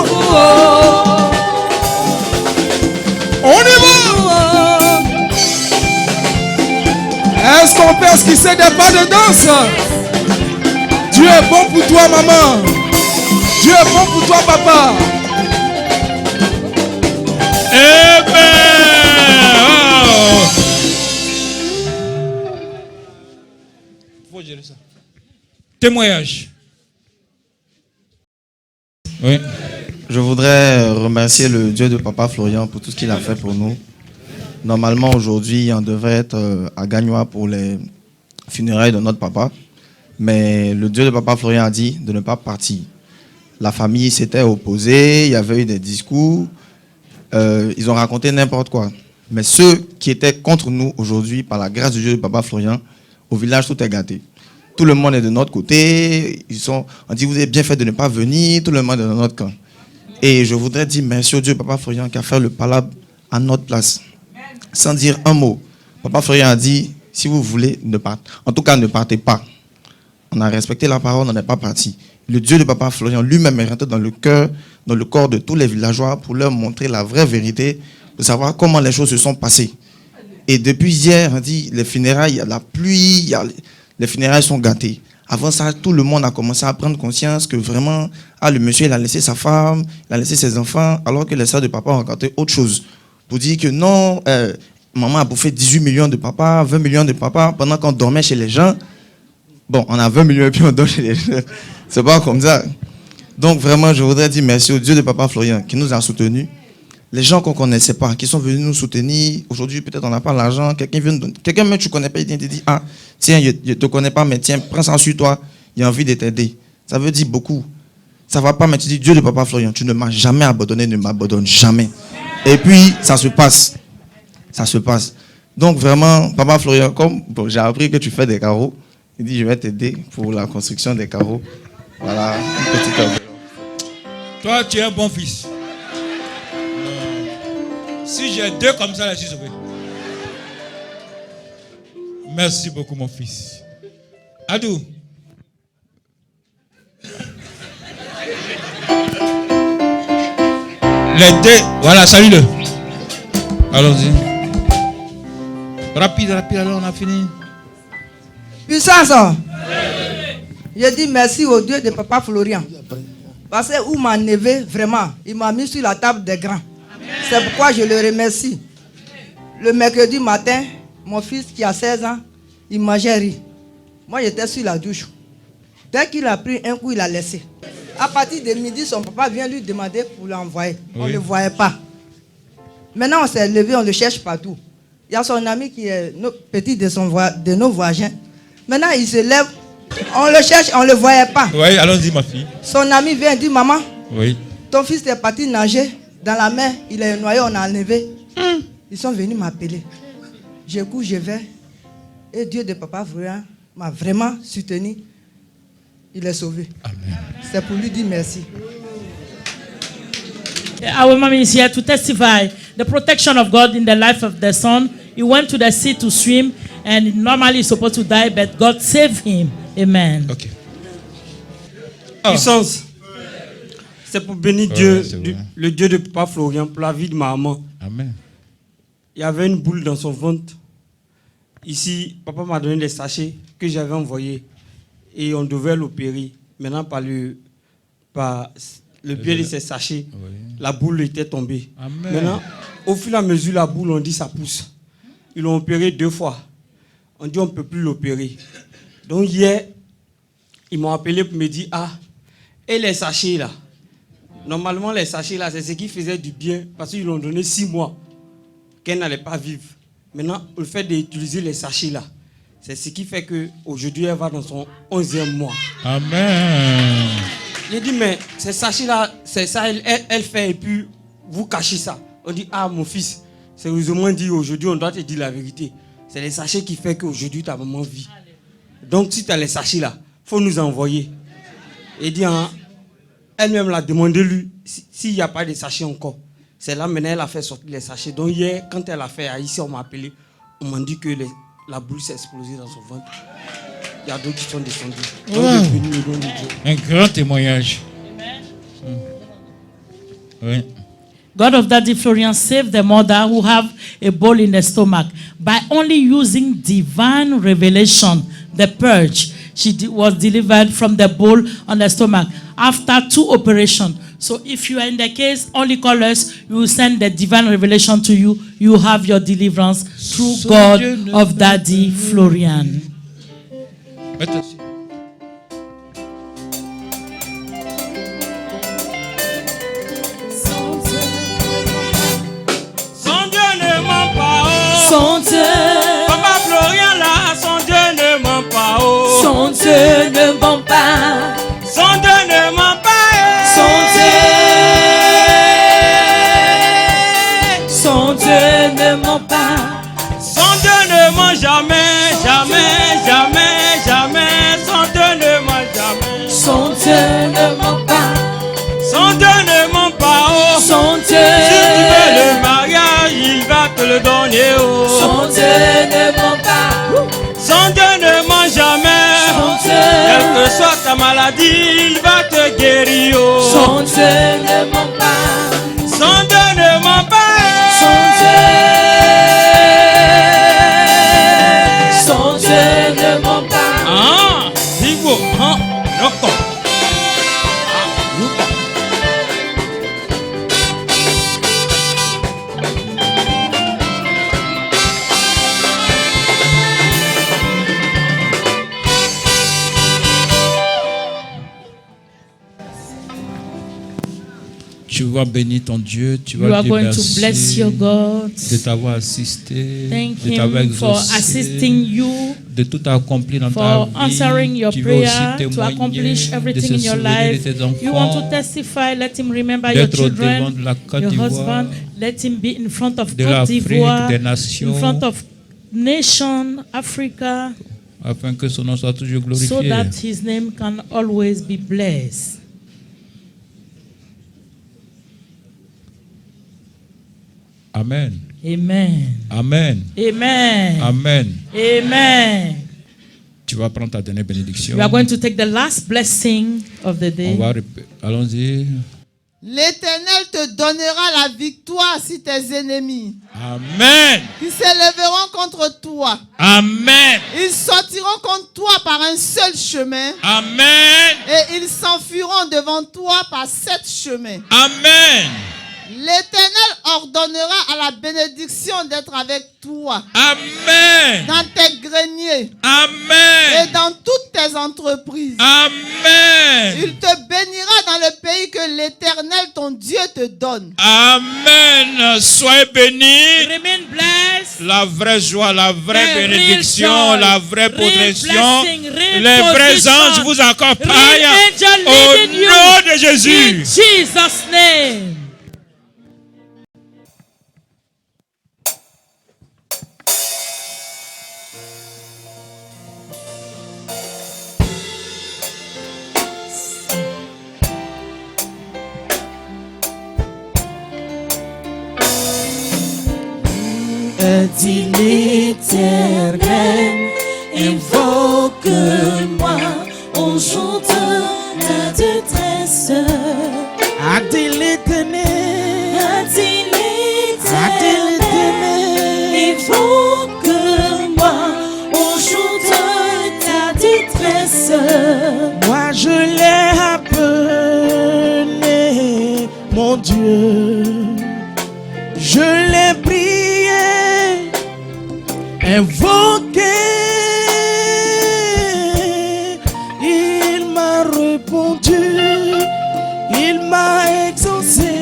Pour vous, oh. On y va. Est-ce qu'on peut esquisser des pas de danse? Dieu est bon pour toi, maman. Dieu est bon pour toi, papa. Faut gérer ça. Témoignage. Oui. Je voudrais remercier le Dieu de Papa Florian pour tout ce qu'il a fait pour nous. Normalement, aujourd'hui, on devrait être à Gagnoa pour les funérailles de notre papa. Mais le Dieu de Papa Florian a dit de ne pas partir. La famille s'était opposée, il y avait eu des discours. Ils ont raconté n'importe quoi. Mais ceux qui étaient contre nous aujourd'hui, par la grâce du Dieu de Papa Florian, au village, tout est gâté. Tout le monde est de notre côté. On dit, vous avez bien fait de ne pas venir. Tout le monde est de notre camp. Et je voudrais dire merci au Dieu, Papa Florian, qui a fait le palabre à notre place. Sans dire un mot. Papa Florian a dit, si vous voulez, ne partez. En tout cas, ne partez pas. On a respecté la parole, on n'est pas parti. Le Dieu de Papa Florian lui-même est rentré dans le cœur, dans le corps de tous les villageois pour leur montrer la vraie vérité, de savoir comment les choses se sont passées. Et depuis hier, on dit, les funérailles, il y a la pluie, les funérailles sont gâtées. Avant ça, tout le monde a commencé à prendre conscience que vraiment, le monsieur, il a laissé sa femme, il a laissé ses enfants, alors que les sœurs de papa ont raconté autre chose. Pour dire que non, maman a bouffé 18 millions de papa, 20 millions de papa, pendant qu'on dormait chez les gens. Bon, on a 20 millions et puis on dort chez les gens. C'est pas comme ça. Donc vraiment, je voudrais dire merci au Dieu de papa Florian qui nous a soutenus. Les gens qu'on ne connaissait pas, qui sont venus nous soutenir. Aujourd'hui, peut-être on n'a pas l'argent. Quelqu'un même tu ne connais pas, il te dit, tiens, je ne te connais pas, mais tiens, prends ça sur toi. Il a envie de t'aider. Ça veut dire beaucoup. Ça ne va pas, mais tu dis, Dieu de papa Florian, tu ne m'as jamais abandonné, ne m'abandonne jamais. Et puis, ça se passe. Ça se passe. Donc vraiment, papa Florian, comme j'ai appris que tu fais des carreaux, il dit, je vais t'aider pour la construction des carreaux. Voilà, une petite enveloppe. Toi, tu es un bon fils. Si j'ai deux comme ça, je suis sauvé. Merci beaucoup, mon fils. Adou. Les deux. Voilà, salut-le. Allons-y. Rapide, alors on a fini. Puissance. Je dis merci au Dieu de papa Florian. Parce que où m'a neveu, vraiment, il m'a mis sur la table des grands. C'est pourquoi je le remercie. Le mercredi matin, mon fils qui a 16 ans, il mangeait riz. Moi, j'étais sur la douche. Dès qu'il a pris un coup, il a laissé. À partir de midi, son papa vient lui demander pour l'envoyer. On ne le voyait pas. Maintenant, on s'est levé, on le cherche partout. Il y a son ami qui est petit de nos voisins. Maintenant, il se lève, on le cherche, on ne le voyait pas. Oui, allons-y, ma fille. Son ami vient et dit, maman, oui. Ton fils est parti nager dans la mer, il est noyé, on a enlevé. Ils sont venus m'appeler. Je cours, je vais. Et Dieu de papa Florian m'a vraiment soutenu. Il est sauvé. Amen. C'est pour lui dire merci. Our mom is here to testify the protection of God in the life of the son. He went to the sea to swim and normally he's supposed to die, but God saved him. Amen. Okay. Puissance. C'est pour bénir Dieu, le Dieu de papa Florian, pour la vie de ma maman. Amen. Il y avait une boule dans son ventre. Ici, papa m'a donné les sachets que j'avais envoyés et on devait l'opérer. Maintenant, par le biais de ces sachets, la boule était tombée. Amen. Maintenant, au fur et à mesure, la boule, on dit ça pousse. Ils l'ont opéré 2 fois. On dit on ne peut plus l'opérer. Donc hier, ils m'ont appelé pour me dire, et les sachets là? Normalement, les sachets là, c'est ce qui faisait du bien parce qu'ils l'ont donné 6 mois qu'elle n'allait pas vivre. Maintenant, le fait d'utiliser les sachets là, c'est ce qui fait qu'aujourd'hui, elle va dans son 11e mois. Amen. J'ai dit, mais ces sachets là, c'est ça, elle fait et puis vous cachez ça. On dit, mon fils, sérieusement dit, aujourd'hui, on doit te dire la vérité. C'est les sachets qui font qu'aujourd'hui, ta maman vit. Donc, si tu as les sachets là, il faut nous envoyer. Et dit, elle-même l'a demandé lui s'il n'y a pas de sachets encore. C'est là maintenant elle a fait sortir les sachets. Donc hier, quand elle a fait ici, on m'a appelé. On m'a dit que la boule s'est explosée dans son ventre. Il y a d'autres qui sont descendus. Wow. Un grand témoignage. Oui. God of Daddy Florian saved the mother who have a ball in the stomach by only using divine revelation, the purge. She was delivered from the ball on the stomach after 2 operations. So if you are in the case, only call us. We will send the divine revelation to you. You have your deliverance through God of Daddy Florian. Son Dieu ne ment pas. Son Dieu. Papa Florian là, son Dieu ne ment pas. Son Dieu ne ment pas. Son Dieu ne ment pas. Son Dieu ne ment pas. Son Dieu ne ment jamais, jamais, jamais, jamais. Son Dieu ne ment jamais. Son Dieu ne ment pas. Son Dieu ne ment pas. Son Dieu. Si tu veux le mariage, il va te le donner. Son Dieu ne ment pas. Son Dieu ne ment jamais. Son Dieu. Quelle que soit ta maladie, il va te guérir. Son Dieu ne ment pas. Son Dieu ne ment pas. Son Dieu. Tu vas bénir ton Dieu, tu You vas are dire going to merci bless your God. de t'avoir assisté, Thank de t'avoir Him for exaucé, assisting you, de tout accomplir dans ta for vie. answering your Tu veux aussi prayer, to témoigner, accomplish de everything se in your souvenir life. de tes You want to enfants, testify, let Him remember your d'être au devant children, de la Côte your d'Ivoire, husband, let Him be in front of de Côte l'Afrique, d'Ivoire, des nations, in front of nation, Africa, afin que son nom soit toujours so glorifié. that His name can always be blessed. Amen. Amen. Amen. Amen. Amen. Amen. Tu vas prendre ta dernière bénédiction. We are going to take the last blessing of the day. On va allons-y. L'Éternel te donnera la victoire sur tes ennemis. Amen. Qui s'élèveront contre toi. Amen. Ils sortiront contre toi par un seul chemin. Amen. Et ils s'enfuiront devant toi par 7 chemins. Amen. L'Éternel ordonnera à la bénédiction d'être avec toi. Amen. Dans tes greniers. Amen. Et dans toutes tes entreprises. Amen. Il te bénira dans le pays que l'Éternel ton Dieu te donne. Amen. Soyez bénis. Remain blessed. La vraie joie, la vraie The bénédiction, real joy, la vraie real protection. blessing, real Les vrais position, anges vous accompagnent. real angel Au leading you. nom de Jésus. In Jesus' name. Dit l'Éternel, invoque-moi au jour de ta détresse. A dit l'Éternel, invoque-moi au jour de ta détresse. moi je l'ai appelé, mon Dieu, je l'ai prié, invoqué, il m'a répondu, il m'a exaucé.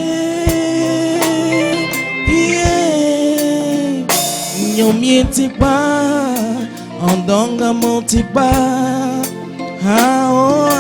Yeah. Nyomieti ba, andonga monti ba, ah oh ah.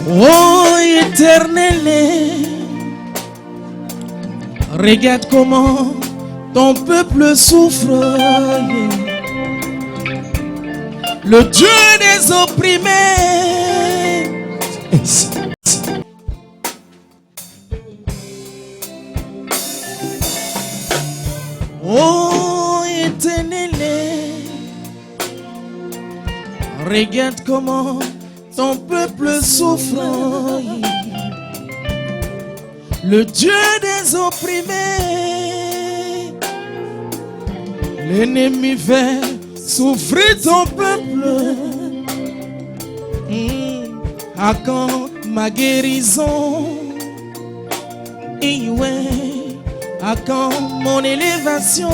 Oh Éternel, regarde comment ton peuple souffre. Le Dieu des opprimés. Oh Éternel, regarde comment ton peuple souffre. Le Dieu des opprimés. L'ennemi fait souffrir ton peuple. À quand ma guérison? Et ouais, à quand mon élévation?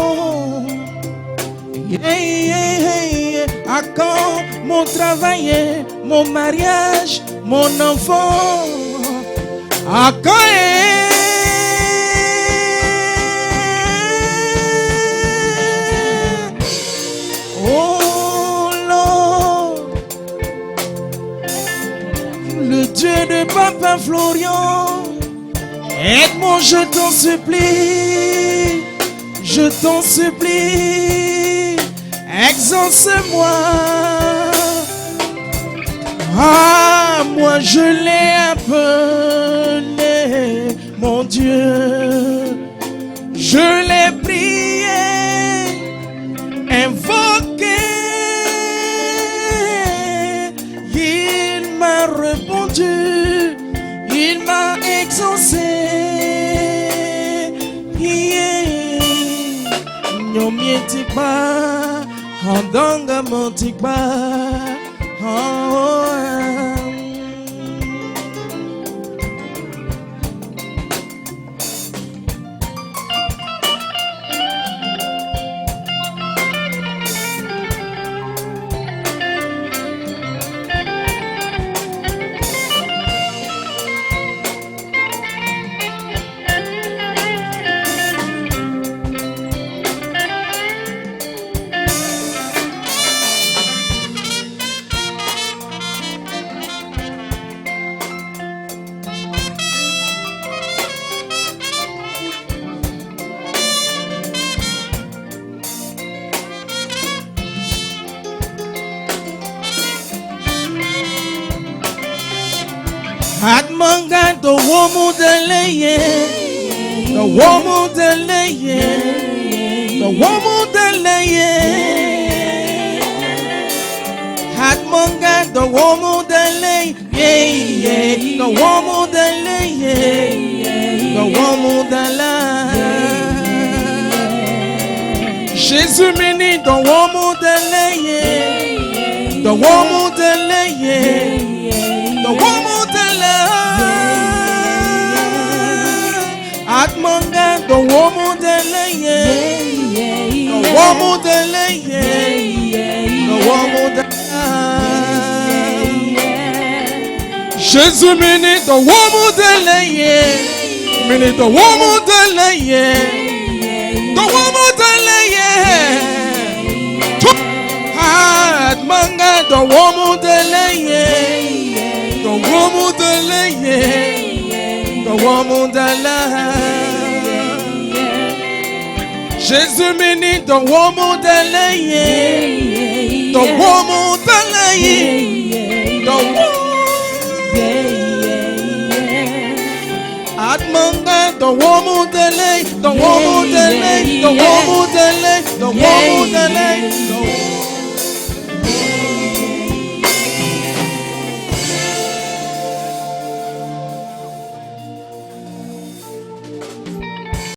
À quand mon travail, mon mariage, mon enfant? À quand oh Lord, le Dieu de Papa Florian, aide-moi, je t'en supplie, je t'en supplie, exauce-moi. Ah, moi je l'ai appelé, mon Dieu, je l'ai prié, invoqué, montikba, Andanga montikba, Atmanga the woman deleye, the woman deleye, the woman deleye. Atmanga the woman deleye, the woman deleye, the woman deleye. Jésus béni the woman deleye, the woman deleye, the woman. Atmanga the woman deleye, the woman deleye, the woman deleye. Jésus béni the woman deleye, béni the woman deleye, the woman deleye. Atmanga the woman deleye, the woman deleye. The woman deleye. Jésus béni the woman deleye. The woman deleye. The Atmanga the woman deleye. The woman deleye. The woman deleye. The woman deleye.